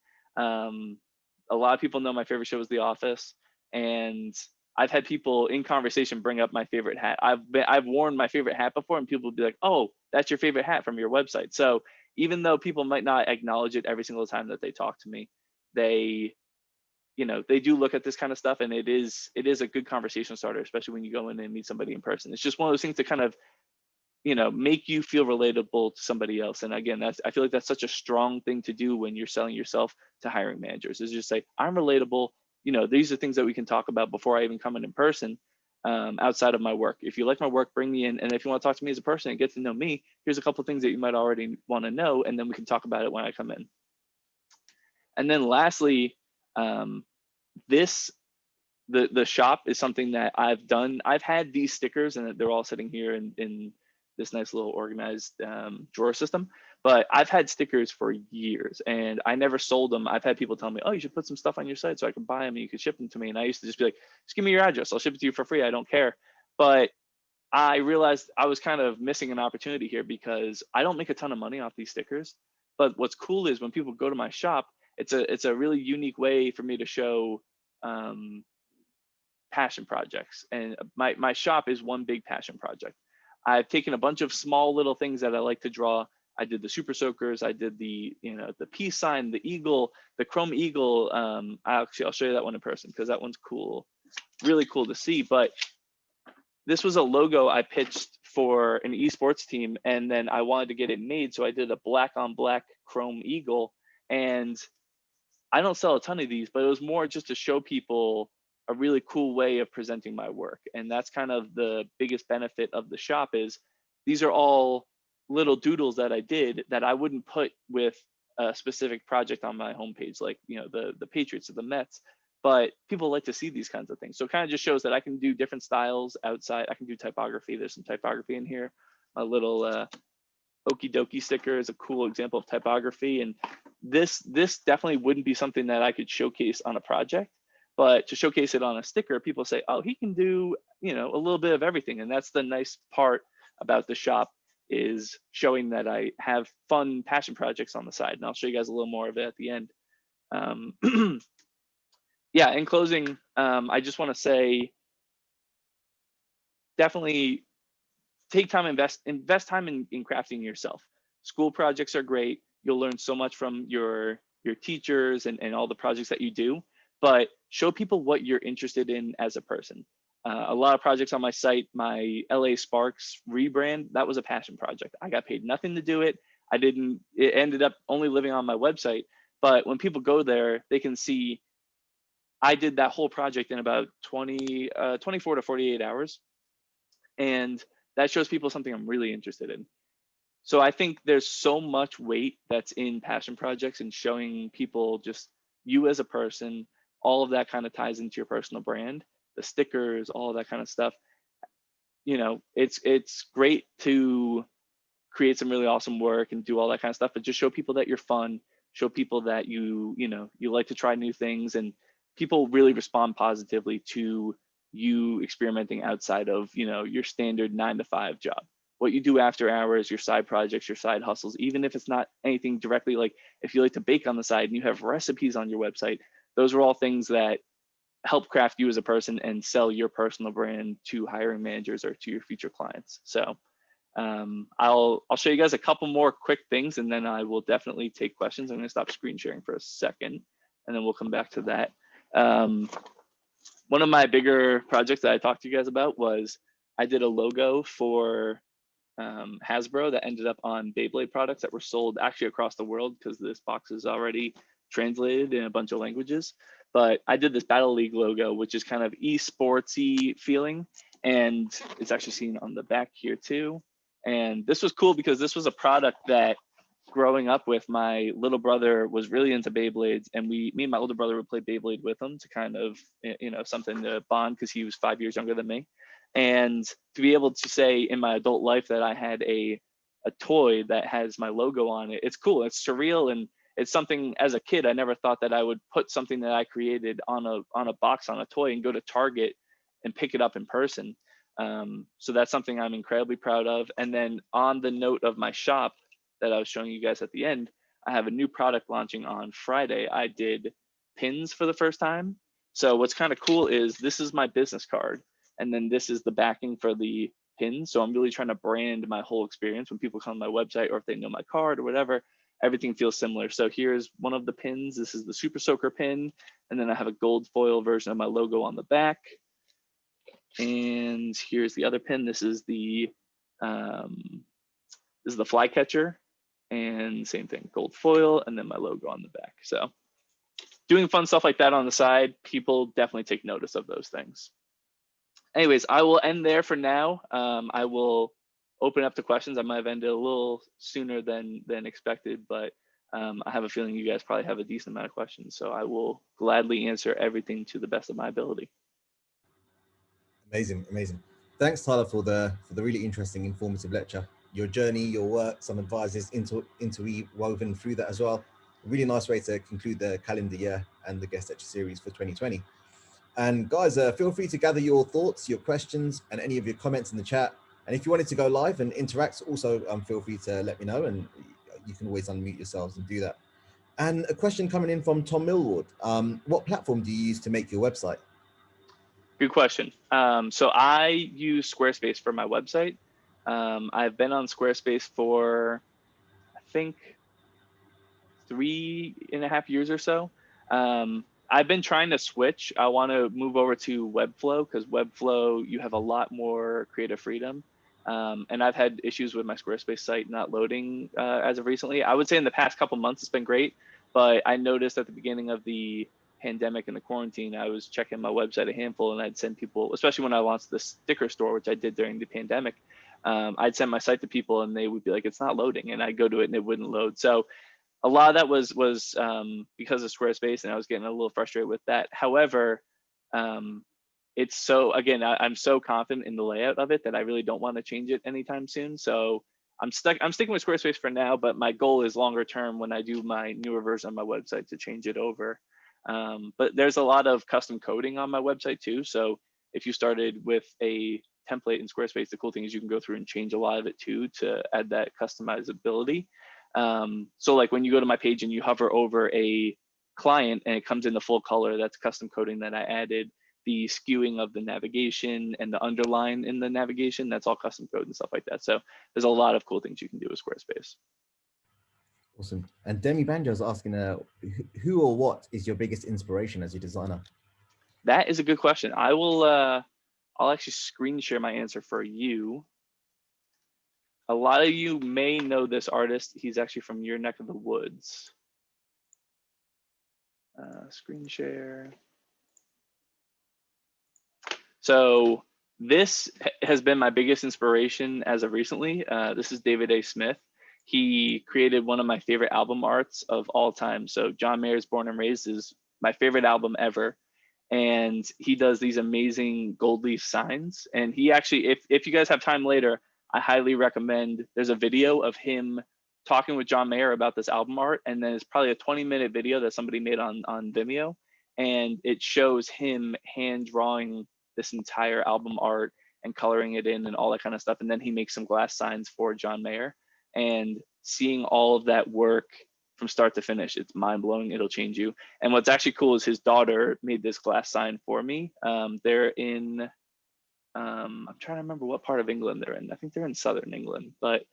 A lot of people know my favorite show is The Office, and I've had people in conversation bring up my favorite hat. I've worn my favorite hat before, and people will be like, "Oh, that's your favorite hat from your website." So even though people might not acknowledge it every single time that they talk to me, they do look at this kind of stuff, and it is a good conversation starter, especially when you go in and meet somebody in person. It's just one of those things to kind of make you feel relatable to somebody else. And again, I feel like that's such a strong thing to do when you're selling yourself to hiring managers, is just say, I'm relatable. These are things that we can talk about before I even come in person, outside of my work. If you like my work, bring me in. And if you want to talk to me as a person and get to know me, here's a couple of things that you might already want to know. And then we can talk about it when I come in. And then lastly, the shop is something that I've done. I've had these stickers, and they're all sitting here in this nice little organized drawer system. But I've had stickers for years, and I never sold them. I've had people tell me, "Oh, you should put some stuff on your site so I can buy them and you could ship them to me." And I used to just be like, "Just give me your address. I'll ship it to you for free. I don't care." But I realized I was kind of missing an opportunity here, because I don't make a ton of money off these stickers. But what's cool is when people go to my shop, it's a really unique way for me to show passion projects. And my shop is one big passion project. I've taken a bunch of small little things that I like to draw. I did the super soakers. I did the peace sign, the eagle, the chrome eagle. I'll show you that one in person, because that one's cool, really cool to see. But this was a logo I pitched for an esports team, and then I wanted to get it made, so I did a black on black chrome eagle. And I don't sell a ton of these, but it was more just to show people a really cool way of presenting my work. And that's kind of the biggest benefit of the shop, is these are all little doodles that I did that I wouldn't put with a specific project on my homepage, like the Patriots or the Mets. But people like to see these kinds of things. So it kind of just shows that I can do different styles outside. I can do typography. There's some typography in here. A little okie dokie sticker is a cool example of typography. And this definitely wouldn't be something that I could showcase on a project, but to showcase it on a sticker, people say, oh, he can do a little bit of everything. And that's the nice part about the shop, is showing that I have fun passion projects on the side. And I'll show you guys a little more of it at the end. Yeah, in closing, I just want to say, definitely take time, invest time in crafting yourself. School projects are great. You'll learn so much from your teachers and all the projects that you do, but show people what you're interested in as a person. A lot of projects on my site, my LA Sparks rebrand, that was a passion project. I got paid nothing to do it. It ended up only living on my website. But when people go there, they can see I did that whole project in about 24 to 48 hours. And that shows people something I'm really interested in. So I think there's so much weight that's in passion projects, and showing people just you as a person. All of that kind of ties into your personal brand, the stickers, all of that kind of stuff. It's great to create some really awesome work and do all that kind of stuff, but just show people that you're fun, show people that you like to try new things, and people really respond positively to you experimenting outside of your standard 9-to-5 job. What you do after hours, your side projects, your side hustles, even if it's not anything directly, like if you like to bake on the side and you have recipes on your website, those are all things that help craft you as a person and sell your personal brand to hiring managers or to your future clients. So I'll show you guys a couple more quick things, and then I will definitely take questions. I'm going to stop screen sharing for a second, and then we'll come back to that. One of my bigger projects that I talked to you guys about was I did a logo for Hasbro that ended up on Beyblade products that were sold actually across the world, because this box is already translated in a bunch of languages. But I did this Battle League logo, which is kind of esportsy feeling, and it's actually seen on the back here too. And this was cool because this was a product that, growing up with, my little brother was really into Beyblades, and me and my older brother would play Beyblade with him to kind of, something to bond, because he was 5 years younger than me. And to be able to say in my adult life that I had a toy that has my logo on it, it's cool. It's surreal, and it's something, as a kid, I never thought that I would put something that I created on a box, on a toy, and go to Target and pick it up in person. So that's something I'm incredibly proud of. And then on the note of my shop that I was showing you guys at the end, I have a new product launching on Friday. I did pins for the first time. So what's kind of cool is this is my business card, and then this is the backing for the pins. So I'm really trying to brand my whole experience. When people come to my website, or if they know my card or whatever, everything feels similar. So here's one of the pins. This is the Super Soaker pin. And then I have a gold foil version of my logo on the back. And here's the other pin. This is the This is the flycatcher, and same thing, gold foil, and then my logo on the back. So doing fun stuff like that on the side, people definitely take notice of those things. Anyways, I will end there for now. I will open up to questions. I might have ended a little sooner than expected, but I have a feeling you guys probably have a decent amount of questions. So I will gladly answer everything to the best of my ability. Amazing, amazing. Thanks, Tyler, for the really interesting, informative lecture. Your journey, your work, some advices interwoven through that as well. A really nice way to conclude the calendar year and the guest lecture series for 2020. And guys, feel free to gather your thoughts, your questions, and any of your comments in the chat. And if you wanted to go live and interact, also feel free to let me know, and you can always unmute yourselves and do that. And a question coming in from Tom Millward. What platform do you use to make your website? Good question. So I use Squarespace for my website. I've been on Squarespace for, I think, 3.5 years or so. I've been trying to switch. I want to move over to Webflow, because Webflow, you have a lot more creative freedom. And I've had issues with my Squarespace site not loading as of recently. I would say in the past couple months, it's been great. But I noticed at the beginning of the pandemic and the quarantine, I was checking my website a handful, and I'd send people, especially when I launched the sticker store, which I did during the pandemic, I'd send my site to people and they would be like, it's not loading. And I'd go to it and it wouldn't load. So a lot of that was because of Squarespace, and I was getting a little frustrated with that. However, it's so, again, I'm so confident in the layout of it that I really don't want to change it anytime soon. So I'm sticking with Squarespace for now, but my goal is longer term when I do my newer version of my website to change it over. But there's a lot of custom coding on my website too. So if you started with a template in Squarespace, the cool thing is you can go through and change a lot of it too to add that customizability. So like when you go to my page and you hover over a client and it comes in the full color, that's custom coding that I added. The skewing of the navigation and the underline in the navigation, that's all custom code and stuff like that. So there's a lot of cool things you can do with Squarespace. Awesome. And Demi Banjo is asking, who or what is your biggest inspiration as a designer? That is a good question. I'll actually screen share my answer for you. A lot of you may know this artist. He's actually from your neck of the woods. Screen share. So this has been my biggest inspiration as of recently. This is David A. Smith. He created one of my favorite album arts of all time. So John Mayer's Born and Raised is my favorite album ever. And he does these amazing gold leaf signs. And he actually, if you guys have time later, I highly recommend, there's a video of him talking with John Mayer about this album art. And then it's probably a 20-minute video that somebody made on Vimeo. And it shows him hand drawing this entire album art and coloring it in and all that kind of stuff. And then he makes some glass signs for John Mayer. And seeing all of that work from start to finish, it's mind-blowing. It'll change you. And what's actually cool is his daughter made this glass sign for me. They're in, I'm trying to remember what part of England they're in. I think they're in southern England, but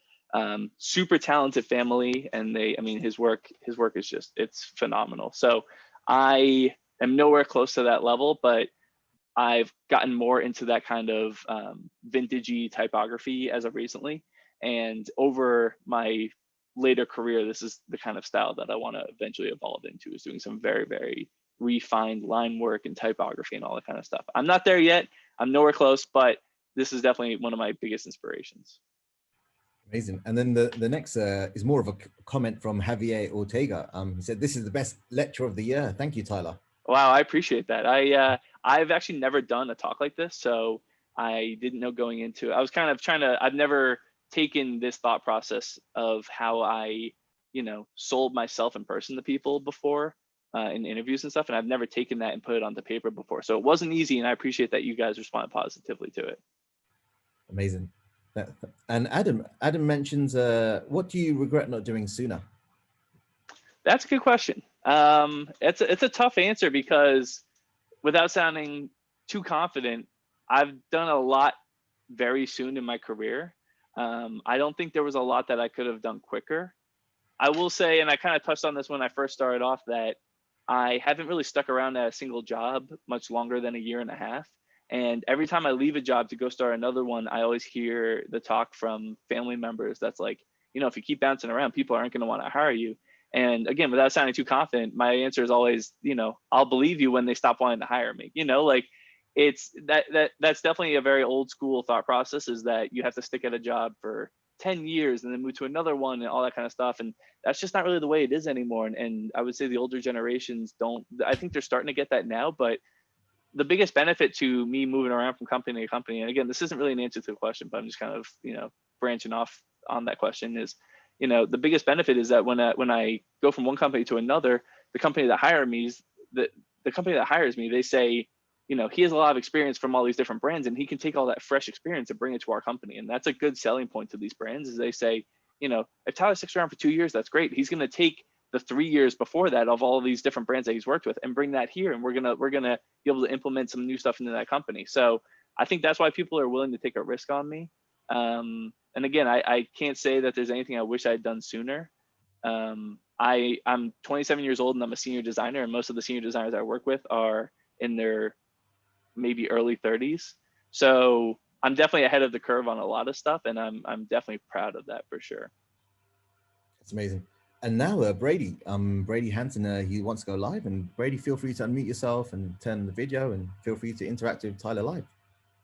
super talented family. And his work is just, it's phenomenal. So I am nowhere close to that level, but I've gotten more into that kind of vintagey typography as of recently. And over my later career, this is the kind of style that I want to eventually evolve into, is doing some very, very refined line work and typography and all that kind of stuff. I'm not there yet. I'm nowhere close, but this is definitely one of my biggest inspirations. Amazing. And then the next is more of a comment from Javier Ortega. He said, "This is the best lecture of the year. Thank you, Tyler." Wow, I appreciate that. I've actually never done a talk like this, so I didn't know going into it. I was kind of I've never taken this thought process of how I, sold myself in person to people before in interviews and stuff, and I've never taken that and put it onto paper before. So it wasn't easy, and I appreciate that you guys responded positively to it. Amazing. And Adam mentions, what do you regret not doing sooner? That's a good question. It's a tough answer, because without sounding too confident, I've done a lot very soon in my career. I don't think there was a lot that I could have done quicker. I will say, and I kind of touched on this when I first started off, that I haven't really stuck around at a single job much longer than a year and a half. And every time I leave a job to go start another one, I always hear the talk from family members that's like, if you keep bouncing around, people aren't going to want to hire you. And again, without sounding too confident, my answer is always, I'll believe you when they stop wanting to hire me. Like it's that's definitely a very old school thought process, is that you have to stick at a job for 10 years and then move to another one and all that kind of stuff. And that's just not really the way it is anymore. And I would say the older generations don't, I think they're starting to get that now, but the biggest benefit to me moving around from company to company, and again, this isn't really an answer to the question, but I'm just kind of, branching off on that question, is, the biggest benefit is that when I go from one company to another, the company that hires me, they say, he has a lot of experience from all these different brands, and he can take all that fresh experience and bring it to our company. And that's a good selling point to these brands, is they say, if Tyler sticks around for 2 years, that's great. He's going to take the 3 years before that of all of these different brands that he's worked with and bring that here, and we're gonna be able to implement some new stuff into that company. So I think that's why people are willing to take a risk on me. And again, I can't say that there's anything I wish I had done sooner. I'm 27 years old and I'm a senior designer, and most of the senior designers I work with are in their maybe early 30s. So I'm definitely ahead of the curve on a lot of stuff, and I'm definitely proud of that for sure. It's amazing. And now Brady, Brady Hanson, he wants to go live. And Brady, feel free to unmute yourself and turn on the video, and feel free to interact with Tyler live.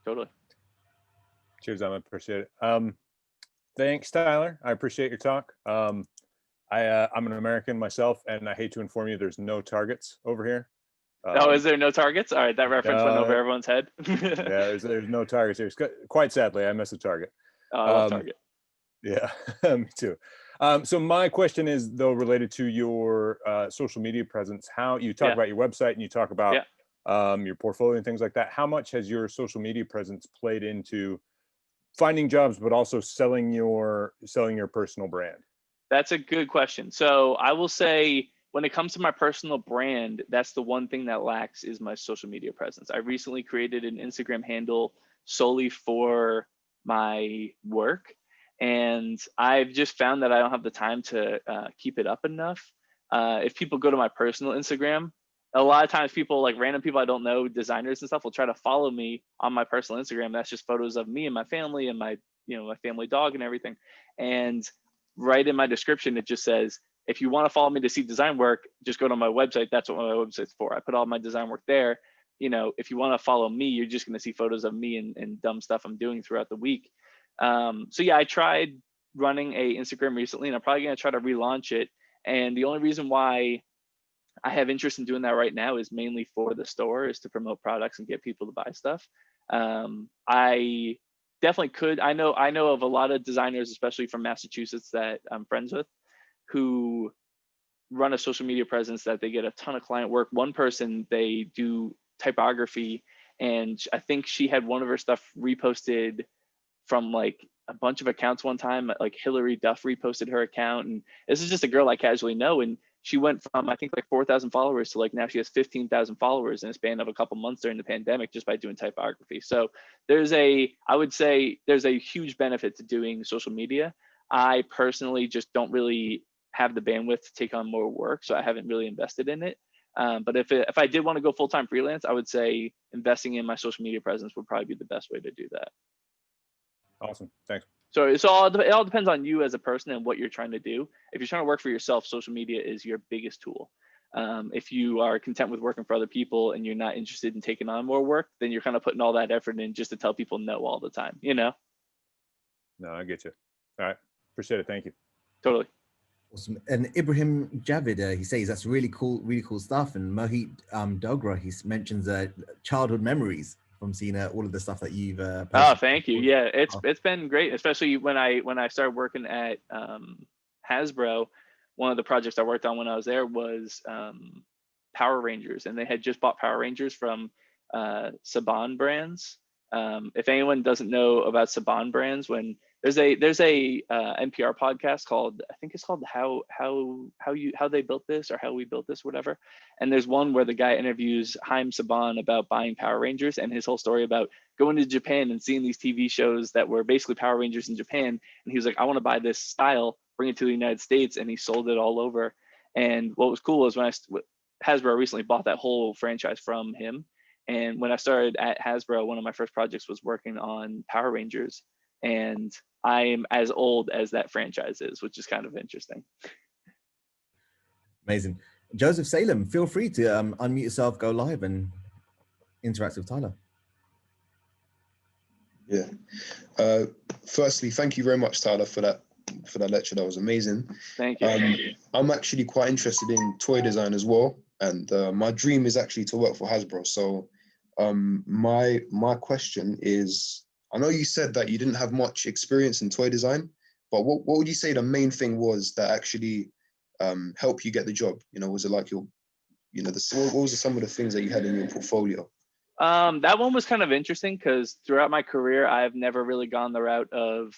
Totally. Cheers, I appreciate it. Thanks, Tyler. I appreciate your talk. I'm an American myself, and I hate to inform you, there's no targets over here. Is there no targets? All right, that reference went over everyone's head. Yeah, there's no targets here. Quite sadly, I missed a target. Oh, I love Target. Yeah, me too. So my question is, though, related to your social media presence. How you talk about your website and you talk about your portfolio and things like that. How much has your social media presence played into finding jobs, but also selling your personal brand? That's a good question. So I will say, when it comes to my personal brand, that's the one thing that lacks, is my social media presence. I recently created an Instagram handle solely for my work, and I've just found that I don't have the time to keep it up enough. If people go to my personal Instagram, a lot of times people, like random people I don't know, designers and stuff, will try to follow me on my personal Instagram. That's just photos of me and my family and my family dog and everything. And right in my description, it just says, if you want to follow me to see design work, just go to my website. That's what my website's for. I put all my design work there. If you want to follow me, you're just going to see photos of me and dumb stuff I'm doing throughout the week. So yeah, I tried running a Instagram recently, and I'm probably going to try to relaunch it. And the only reason why I have interest in doing that right now is mainly for the store, is to promote products and get people to buy stuff. I definitely could. I know of a lot of designers, especially from Massachusetts, that I'm friends with, who run a social media presence that they get a ton of client work. One person, they do typography, and I think she had one of her stuff reposted from like a bunch of accounts one time. Like Hillary Duff reposted her account, and this is just a girl I casually know, and she went from, I think, like 4,000 followers to like now she has 15,000 followers in a span of a couple months during the pandemic, just by doing typography. So I would say there's a huge benefit to doing social media. I personally just don't really have the bandwidth to take on more work, so I haven't really invested in it. But if I did want to go full-time freelance, I would say investing in my social media presence would probably be the best way to do that. Awesome, thanks. So it all depends on you as a person and what you're trying to do. If you're trying to work for yourself, social media is your biggest tool. If you are content with working for other people and you're not interested in taking on more work, then you're kind of putting all that effort in just to tell people no all the time, No, I get you. All right, appreciate it. Thank you. Totally. Awesome. And Ibrahim Javid, he says that's really cool stuff. And Mohit Dogra, he mentions childhood memories from seeing all of the stuff that you've oh, thank you. Yeah, it's been great, especially when I started working at Hasbro. One of the projects I worked on when I was there was Power Rangers, and they had just bought Power Rangers from Saban Brands. If anyone doesn't know about Saban Brands, when there's a NPR podcast called, I think it's called how they built this, or how we built this, whatever. And there's one where the guy interviews Haim Saban about buying Power Rangers and his whole story about going to Japan and seeing these TV shows that were basically Power Rangers in Japan. And he was like, I want to buy this style, bring it to the United States, and he sold it all over. And what was cool was when Hasbro recently bought that whole franchise from him. And when I started at Hasbro, one of my first projects was working on Power Rangers, and I am as old as that franchise is, which is kind of interesting. Amazing. Joseph Salem, feel free to unmute yourself, go live, and interact with Tyler. Yeah. Firstly, thank you very much, Tyler, for that lecture. That was amazing. Thank you. I'm actually quite interested in toy design as well, and my dream is actually to work for Hasbro. So my question is, I know you said that you didn't have much experience in toy design, but what would you say the main thing was that actually helped you get the job? You know, was it like your, you know, what was some of the things that you had in your portfolio? That one was kind of interesting because throughout my career, I've never really gone the route of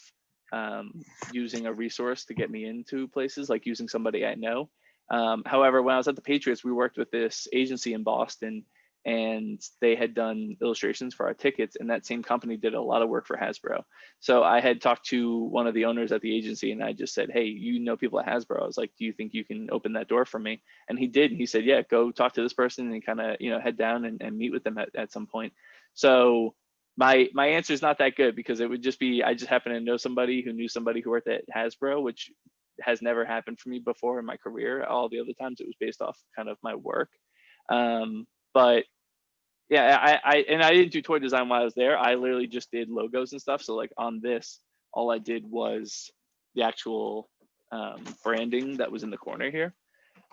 using a resource to get me into places, like using somebody I know. However, when I was at the Patriots, we worked with this agency in Boston, and they had done illustrations for our tickets, and that same company did a lot of work for Hasbro. So I had talked to one of the owners at the agency, and I just said, hey, you know people at Hasbro. I was like, do you think you can open that door for me? And he did. And he said, yeah, go talk to this person and kind of, you know, head down and meet with them at some point. So my answer is not that good, because it would just be, I just happen to know somebody who knew somebody who worked at Hasbro, which has never happened for me before in my career. All the other times it was based off kind of my work. But yeah, I didn't do toy design while I was there. I literally just did logos and stuff. So like on this, all I did was the actual branding that was in the corner here.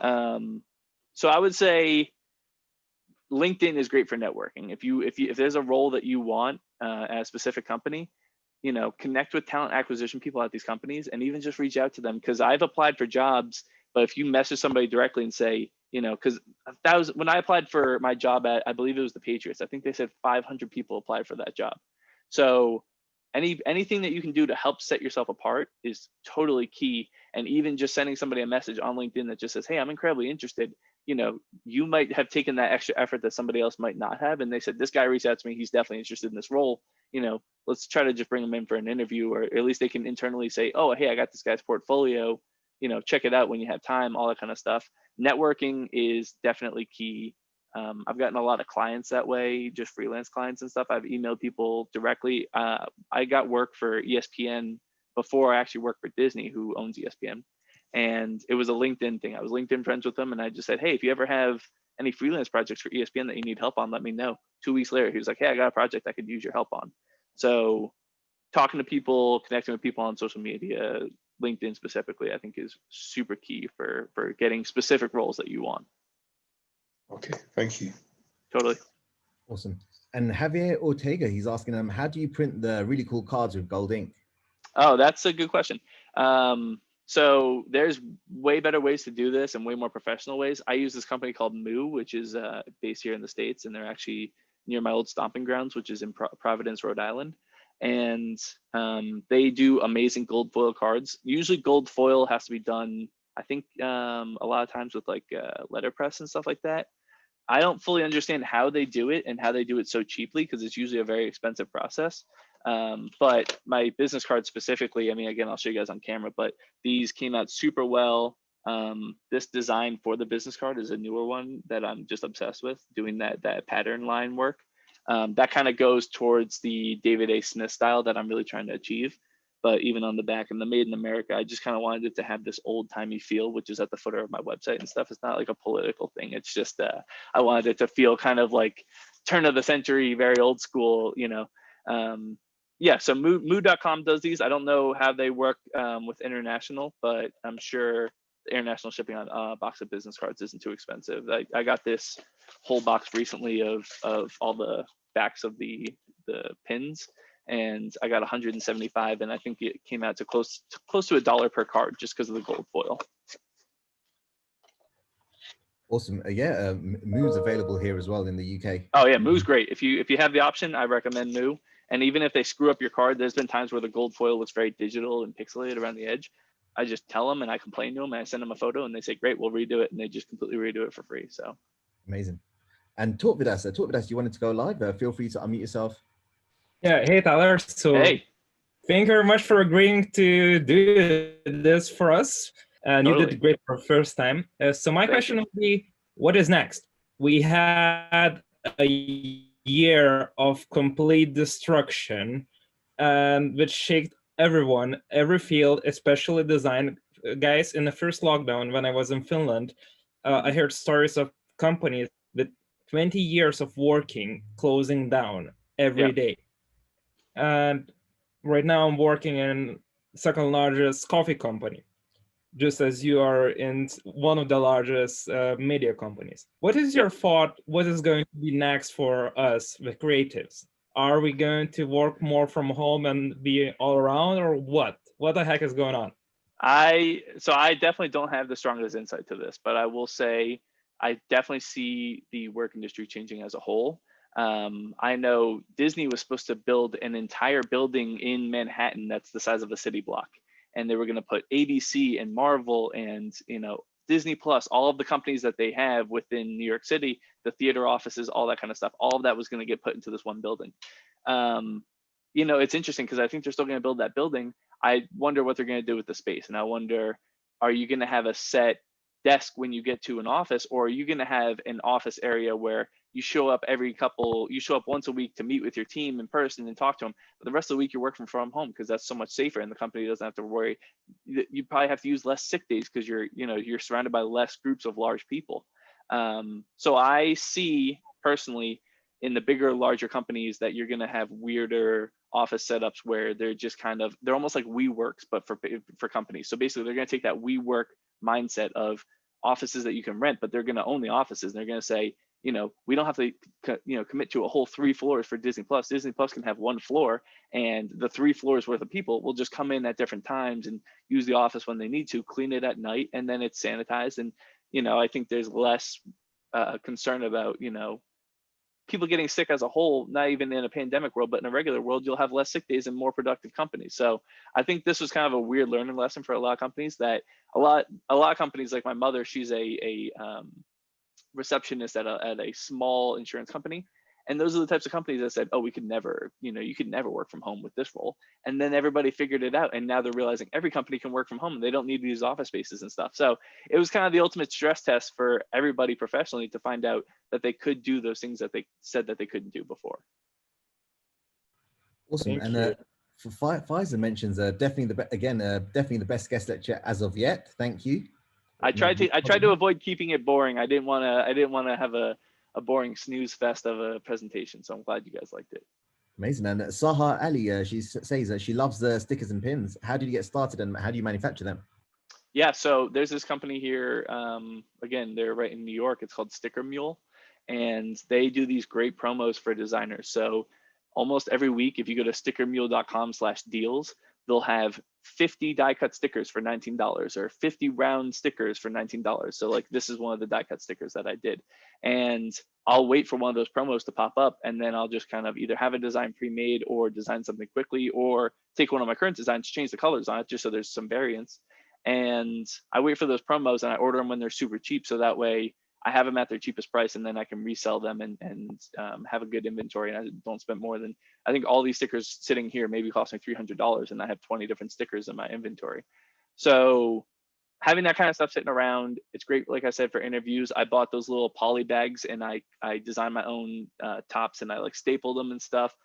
So I would say LinkedIn is great for networking. If there's a role that you want at a specific company, you know, connect with talent acquisition people at these companies and even just reach out to them. Because I've applied for jobs, but if you message somebody directly and say, you know, because when I applied for my job at, I believe it was the Patriots, I think they said 500 people applied for that job. So anything that you can do to help set yourself apart is totally key. And even just sending somebody a message on LinkedIn that just says, hey, I'm incredibly interested, you know, you might have taken that extra effort that somebody else might not have. And they said, this guy reached out to me, he's definitely interested in this role. You know, let's try to just bring him in for an interview, or at least they can internally say, oh, hey, I got this guy's portfolio, you know, check it out when you have time, all that kind of stuff. Networking is definitely key. I've gotten a lot of clients that way, just freelance clients and stuff. I've emailed people directly. I got work for ESPN before I actually worked for Disney, who owns ESPN. And it was a LinkedIn thing. I was LinkedIn friends with them, and I just said, hey, if you ever have any freelance projects for ESPN that you need help on, let me know. 2 weeks later, he was like, hey, I got a project I could use your help on. So talking to people, connecting with people on social media, LinkedIn specifically, I think is super key for getting specific roles that you want. Okay, thank you. Totally. Awesome. And Javier Ortega, he's asking them, how do you print the really cool cards with gold ink? Oh, that's a good question. So there's way better ways to do this and way more professional ways. I use this company called Moo, which is based here in the States, and they're actually near my old stomping grounds, which is in Providence, Rhode Island. And they do amazing gold foil cards. Usually gold foil has to be done, I think a lot of times with like letterpress and stuff like that. I don't fully understand how they do it and how they do it so cheaply, because it's usually a very expensive process. But my business cards specifically, I mean, again, I'll show you guys on camera, but these came out super well. This design for the business card is a newer one that I'm just obsessed with, doing that pattern line work. That kind of goes towards the David A. Smith style that I'm really trying to achieve. But even on the back and the Made in America, I just kind of wanted it to have this old timey feel, which is at the footer of my website and stuff. It's not like a political thing. It's just, I wanted it to feel kind of like turn of the century, very old school, you know. Yeah, so moo.com does these. I don't know how they work with international, but I'm sure the international shipping on a box of business cards isn't too expensive. I got this whole box recently of all the backs of the pins, and I got 175, and I think it came out to close to $1 per card just because of the gold foil. Awesome. Yeah, Moo's available here as well in the UK. Oh yeah, Moo's great. If you have the option, I recommend Moo. And even if they screw up your card, there's been times where the gold foil looks very digital and pixelated around the edge. I just tell them and I complain to them and I send them a photo and they say, great, we'll redo it. And they just completely redo it for free. So amazing. And talk with us. You wanted to go live. Feel free to unmute yourself. Yeah. Hey, Tyler. So hey, thank you very much for agreeing to do this for us. And totally. You did great for first time. So my question would be, what is next? We had a year of complete destruction, and which shaked everyone, every field, especially design guys. In the first lockdown, when I was in Finland, I heard stories of companies with 20 years of working closing down every day. And right now I'm working in second largest coffee company, just as you are in one of the largest media companies. What is your thought? What is going to be next for us, the creatives? Are we going to work more from home and be all around, or what? What the heck is going on? So I definitely don't have the strongest insight to this, but I will say I definitely see the work industry changing as a whole. I know Disney was supposed to build an entire building in Manhattan that's the size of a city block, and they were going to put ABC and Marvel and Disney Plus, all of the companies that they have within New York City, the theater offices, all that kind of stuff. All of that was going to get put into this one building. It's interesting because I think they're still going to build that building. I wonder what they're going to do with the space, and I wonder, are you going to have a set desk when you get to an office, or are you going to have an office area where you show up once a week to meet with your team in person and talk to them, but the rest of the week you're working from home because that's so much safer and the company doesn't have to worry. You probably have to use less sick days because you're surrounded by less groups of large people. So I see personally in the bigger, larger companies that you're going to have weirder office setups where they're just they're almost like WeWorks, but for companies. So basically they're going to take that WeWork mindset of offices that you can rent, but they're going to own the offices, and they're going to say, we don't have to commit to a whole 3 floors for Disney Plus. Disney Plus can have 1 floor, and the 3 floors worth of people will just come in at different times and use the office when they need to, clean it at night, and then it's sanitized. And I think there's less concern about people getting sick as a whole, not even in a pandemic world, but in a regular world, you'll have less sick days and more productive companies. So I think this was kind of a weird learning lesson for a lot of companies, that a lot of companies, like my mother, she's a receptionist at a small insurance company. And those are the types of companies that said, oh, you could never work from home with this role. And then everybody figured it out. And now they're realizing every company can work from home and they don't need these office spaces and stuff. So it was kind of the ultimate stress test for everybody professionally to find out that they could do those things that they said that they couldn't do before. Awesome. Thank And you. for Pfizer mentions definitely the best guest lecture as of yet. Thank you. I tried to avoid keeping it boring. I didn't want to have a boring snooze fest of a presentation. So I'm glad you guys liked it. Amazing. And Saha Ali, she says that she loves the stickers and pins. How did you get started and how do you manufacture them? Yeah, so there's this company here. Again, they're right in New York. It's called Sticker Mule, and they do these great promos for designers. So almost every week, if you go to stickermule.com/deals, they'll have 50 die cut stickers for $19 or 50 round stickers for $19. So like this is one of the die cut stickers that I did. And I'll wait for one of those promos to pop up, and then I'll just kind of either have a design pre-made or design something quickly, or take one of my current designs, change the colors on it just so there's some variance. And I wait for those promos and I order them when they're super cheap. So that way I have them at their cheapest price, and then I can resell them and have a good inventory. And I don't spend more than, I think all these stickers sitting here maybe cost me $300, and I have 20 different stickers in my inventory. So having that kind of stuff sitting around, it's great. Like I said, for interviews, I bought those little poly bags and I designed my own tops, and I like stapled them and stuff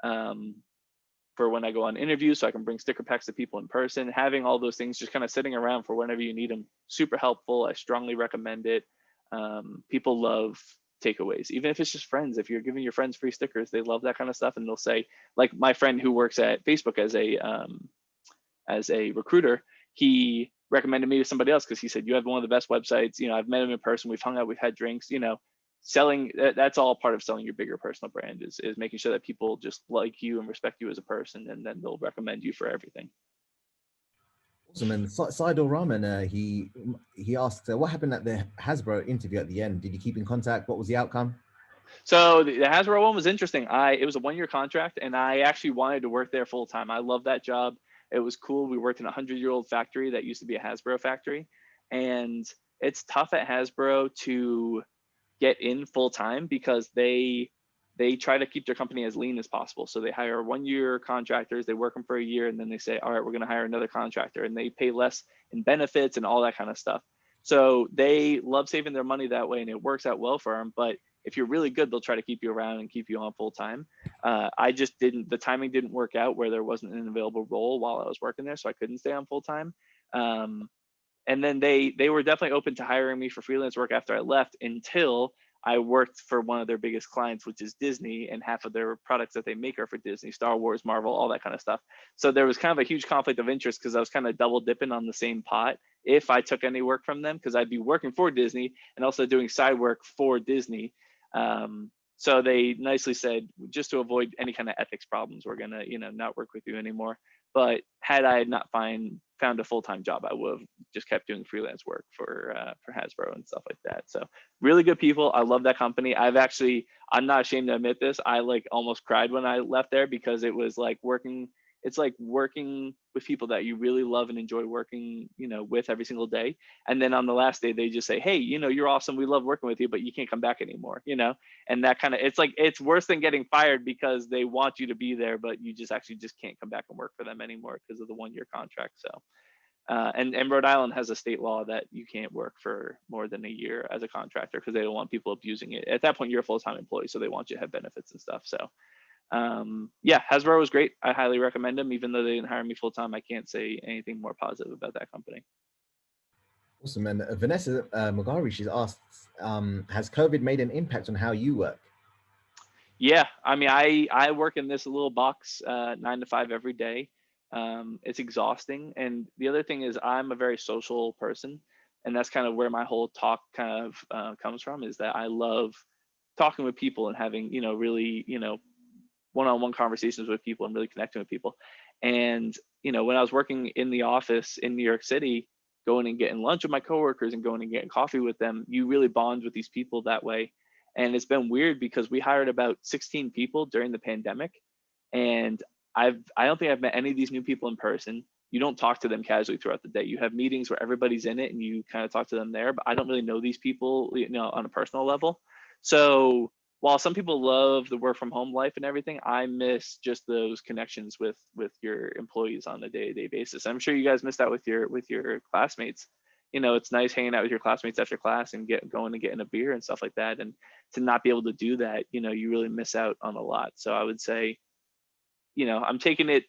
for when I go on interviews, so I can bring sticker packs to people in person. Having all those things just kind of sitting around for whenever you need them, super helpful. I strongly recommend it. People love takeaways, even if it's just friends. If you're giving your friends free stickers, they love that kind of stuff. And they'll say, like my friend who works at Facebook as a recruiter, he recommended me to somebody else because he said, you have one of the best websites. I've met him in person. We've hung out, we've had drinks, selling, that's all part of selling your bigger personal brand, is making sure that people just like you and respect you as a person, and then they'll recommend you for everything. Awesome. And Saidul Rahman, he asked, what happened at the Hasbro interview at the end? Did you keep in contact? What was the outcome? So the Hasbro one was interesting. It was a 1-year contract, and I actually wanted to work there full time. I love that job. It was cool. We worked in a 100-year-old factory that used to be a Hasbro factory, and it's tough at Hasbro to get in full time because they try to keep their company as lean as possible. So they hire 1-year contractors, they work them for a year, and then they say, all right, we're going to hire another contractor, and they pay less in benefits and all that kind of stuff. So they love saving their money that way, and it works out well for them. But if you're really good, they'll try to keep you around and keep you on full time. I just didn't, the timing didn't work out where there wasn't an available role while I was working there, so I couldn't stay on full time. And then they were definitely open to hiring me for freelance work after I left, until I worked for one of their biggest clients, which is Disney, and half of their products that they make are for Disney, Star Wars, Marvel, all that kind of stuff. So there was kind of a huge conflict of interest, because I was kind of double dipping on the same pot if I took any work from them, because I'd be working for Disney and also doing side work for Disney. So they nicely said, just to avoid any kind of ethics problems, we're gonna, not work with you anymore. But had I not found a full-time job, I would have just kept doing freelance work for Hasbro and stuff like that. So really good people. I love that company. I'm not ashamed to admit this, I like almost cried when I left there, because it was like working with people that you really love and enjoy working, with every single day. And then on the last day, they just say, hey, you're awesome, we love working with you, but you can't come back anymore, and that kind of, it's worse than getting fired, because they want you to be there, but you just can't come back and work for them anymore because of the 1-year contract. So and Rhode Island has a state law that you can't work for more than a year as a contractor, because they don't want people abusing it. At that point, you're a full-time employee, so they want you to have benefits and stuff. So yeah, Hasbro was great. I highly recommend them. Even though they didn't hire me full-time, I can't say anything more positive about that company. Awesome. And Vanessa Magari, she's asked, has COVID made an impact on how you work? Yeah, I mean, I work in this little box 9 to 5 every day. It's exhausting. And the other thing is, I'm a very social person, and that's kind of where my whole talk kind of comes from, is that I love talking with people and having, really, one-on-one conversations with people and really connecting with people. And, when I was working in the office in New York City, going and getting lunch with my coworkers and going and getting coffee with them, you really bond with these people that way. And it's been weird, because we hired about 16 people during the pandemic, and I don't think I've met any of these new people in person. You don't talk to them casually throughout the day. You have meetings where everybody's in it and you kind of talk to them there, but I don't really know these people, on a personal level. So while some people love the work from home life and everything, I miss just those connections with your employees on a day-to-day basis. I'm sure you guys miss that with your classmates. It's nice hanging out with your classmates after class and going and getting a beer and stuff like that. And to not be able to do that, you really miss out on a lot. So I would say, I'm taking it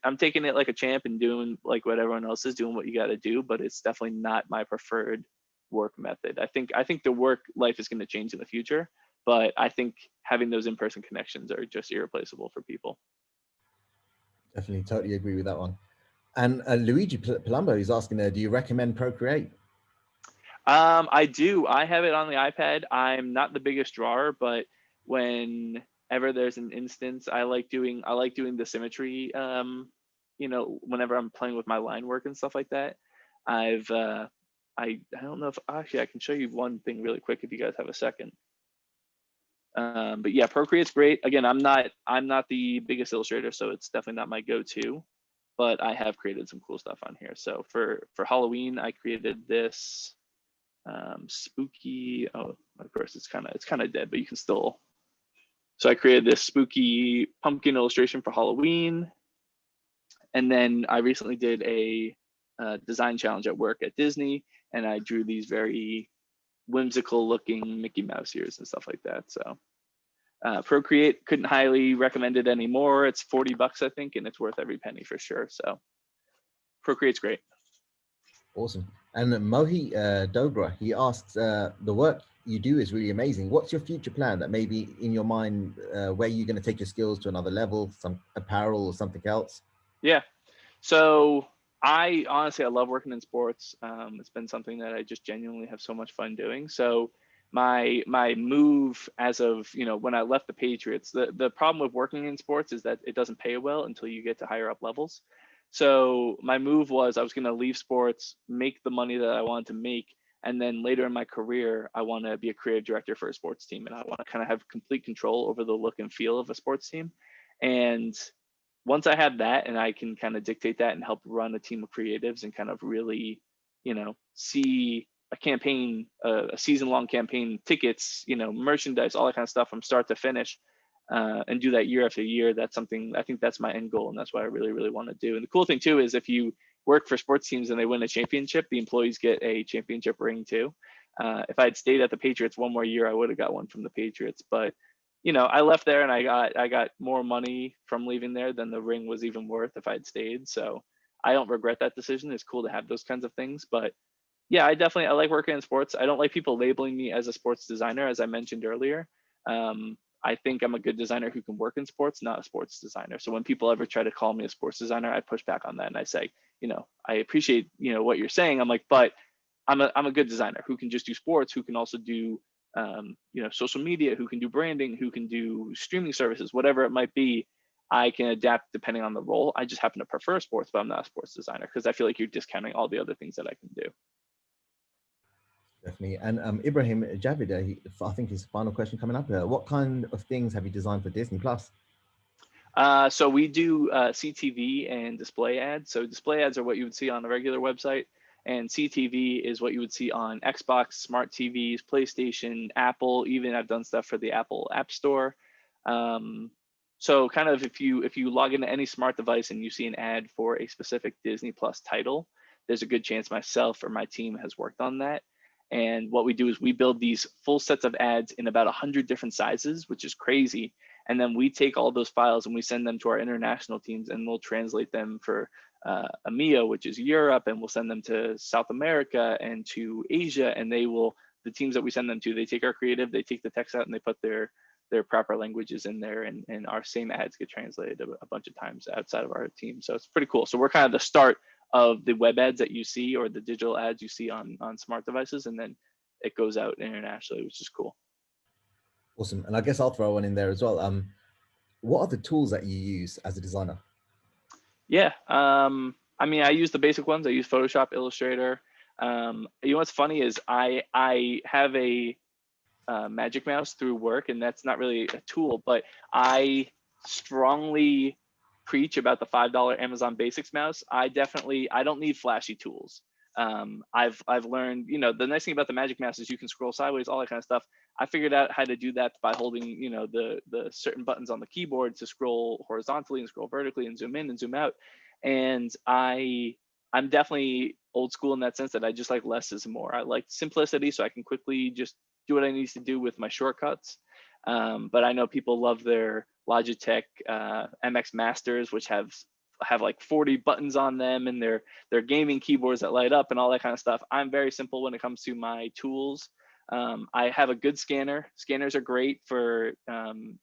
like a champ and doing like what everyone else is doing, what you got to do, but it's definitely not my preferred work method. I think the work life is going to change in the future, but I think having those in-person connections are just irreplaceable for people. Definitely, totally agree with that one. And Luigi Palumbo is asking, do you recommend Procreate? I do. I have it on the iPad. I'm not the biggest drawer, but whenever there's an instance, I like doing the symmetry. Whenever I'm playing with my line work and stuff like that. I don't know if actually I can show you one thing really quick if you guys have a second. But yeah, Procreate's great. Again, I'm not the biggest illustrator, so it's definitely not my go-to, but I have created some cool stuff on here. So for Halloween, I created this spooky, oh, of course it's kind of dead, but you can still. So I created this spooky pumpkin illustration for Halloween. And then I recently did a design challenge at work at Disney, and I drew these very whimsical looking Mickey Mouse ears and stuff like that. So Procreate, couldn't highly recommend it anymore. It's $40, I think, and it's worth every penny for sure. So Procreate's great. Awesome. And Mohi Dogra, he asks, the work you do is really amazing. What's your future plan that maybe in your mind, where you're going to take your skills to another level, some apparel or something else? Yeah. So I love working in sports. It's been something that I just genuinely have so much fun doing. So my move as of, when I left the Patriots, the problem with working in sports is that it doesn't pay well until you get to higher up levels. So my move was I was going to leave sports, make the money that I wanted to make, and then later in my career, I want to be a creative director for a sports team, and I want to kind of have complete control over the look and feel of a sports team. And once I have that and I can kind of dictate that and help run a team of creatives and kind of really, see a campaign, a season-long campaign, tickets, merchandise, all that kind of stuff from start to finish, and do that year after year, that's something, I think that's my end goal, and that's what I really, really want to do. And the cool thing too is if you work for sports teams and they win a championship, the employees get a championship ring too. If I had stayed at the Patriots one more year, I would have got one from the Patriots. But you know, I left there and I got more money from leaving there than the ring was even worth if I had stayed. So I don't regret that decision. It's cool to have those kinds of things. But yeah, I like working in sports. I don't like people labeling me as a sports designer, as I mentioned earlier. I think I'm a good designer who can work in sports, not a sports designer. So when people ever try to call me a sports designer, I push back on that and I say, you know, I appreciate, you know, what you're saying. I'm like, but I'm a good designer who can just do sports, who can also do, you know, social media, who can do branding, who can do streaming services, whatever it might be. I can adapt depending on the role. I just happen to prefer sports, but I'm not a sports designer because I feel like you're discounting all the other things that I can do. Definitely. And Ibrahim Javid, I think his final question coming up. What kind of things have you designed for Disney Plus? So we do CTV and display ads. So display ads are what you would see on a regular website, and CTV is what you would see on Xbox, smart TVs, PlayStation, Apple. Even I've done stuff for the Apple App Store. So kind of if you log into any smart device and you see an ad for a specific Disney Plus title, there's a good chance myself or my team has worked on that. And what we do is we build these full sets of ads in about 100 different sizes, which is crazy. And then we take all those files and we send them to our international teams, and we'll translate them for EMEA, which is Europe, and we'll send them to South America and to Asia. And the teams that we send them to, they take our creative, they take the text out, and they put their proper languages in there, and our same ads get translated a bunch of times outside of our team. So it's pretty cool. So we're kind of the start of the web ads that you see, or the digital ads you see on smart devices, and then it goes out internationally, which is cool. Awesome. And I guess I'll throw one in there as well. What are the tools that you use as a designer? Yeah, I mean, I use the basic ones. I use Photoshop, Illustrator. You know what's funny is I have a Magic Mouse through work, and that's not really a tool, but I strongly preach about the $5 Amazon Basics mouse. I don't need flashy tools. I've learned, you know, the nice thing about the Magic Mouse is you can scroll sideways, all that kind of stuff. I figured out how to do that by holding, you know, the certain buttons on the keyboard to scroll horizontally and scroll vertically and zoom in and zoom out. And I'm definitely old school in that sense, that I just like less is more. I like simplicity, so I can quickly just do what I need to do with my shortcuts. But I know people love their Logitech MX Masters, which have like 40 buttons on them, and they're gaming keyboards that light up and all that kind of stuff. I'm very simple when it comes to my tools. I have a good scanner. Scanners are great for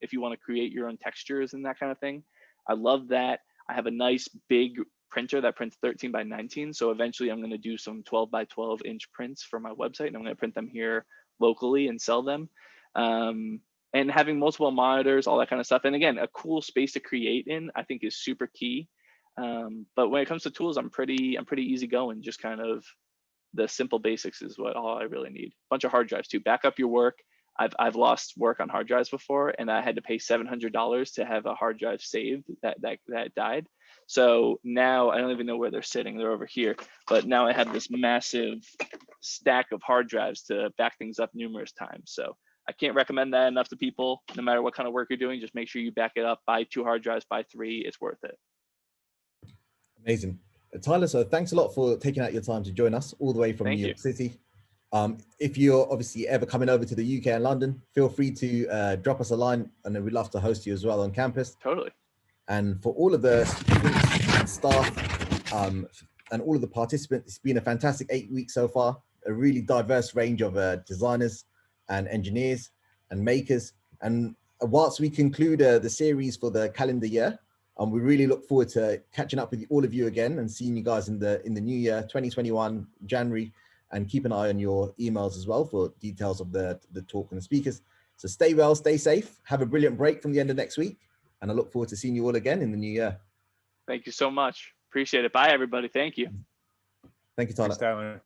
if you want to create your own textures and that kind of thing. I love that. I have a nice big printer that prints 13 by 19. So eventually I'm going to do some 12 by 12 inch prints for my website, and I'm going to print them here locally and sell them. And having multiple monitors, all that kind of stuff. And again, a cool space to create in, I think, is super key. But when it comes to tools, I'm pretty easygoing. Just kind of the simple basics is all I really need. Bunch of hard drives too. Back up your work. I've lost work on hard drives before, and I had to pay $700 to have a hard drive saved that died. So now I don't even know where they're sitting. They're over here. But now I have this massive stack of hard drives to back things up numerous times. So I can't recommend that enough to people. No matter what kind of work you're doing, just make sure you back it up. Buy 2 hard drives, buy 3. It's worth it. Amazing. Tyler, so thanks a lot for taking out your time to join us all the way from New York City. If you're obviously ever coming over to the UK and London, feel free to drop us a line, and we'd love to host you as well on campus. Totally. And for all of the students and staff and all of the participants, it's been a fantastic 8 weeks so far. A really diverse range of designers and engineers and makers. And whilst we conclude the series for the calendar year, we really look forward to catching up with all of you again and seeing you guys in the new year, 2021, January, and keep an eye on your emails as well for details of the talk and the speakers. So stay well, stay safe, have a brilliant break from the end of next week, and I look forward to seeing you all again in the new year. Thank you so much. Appreciate it. Bye, everybody. Thank you. Thank you, Tyler. Thanks, Tyler.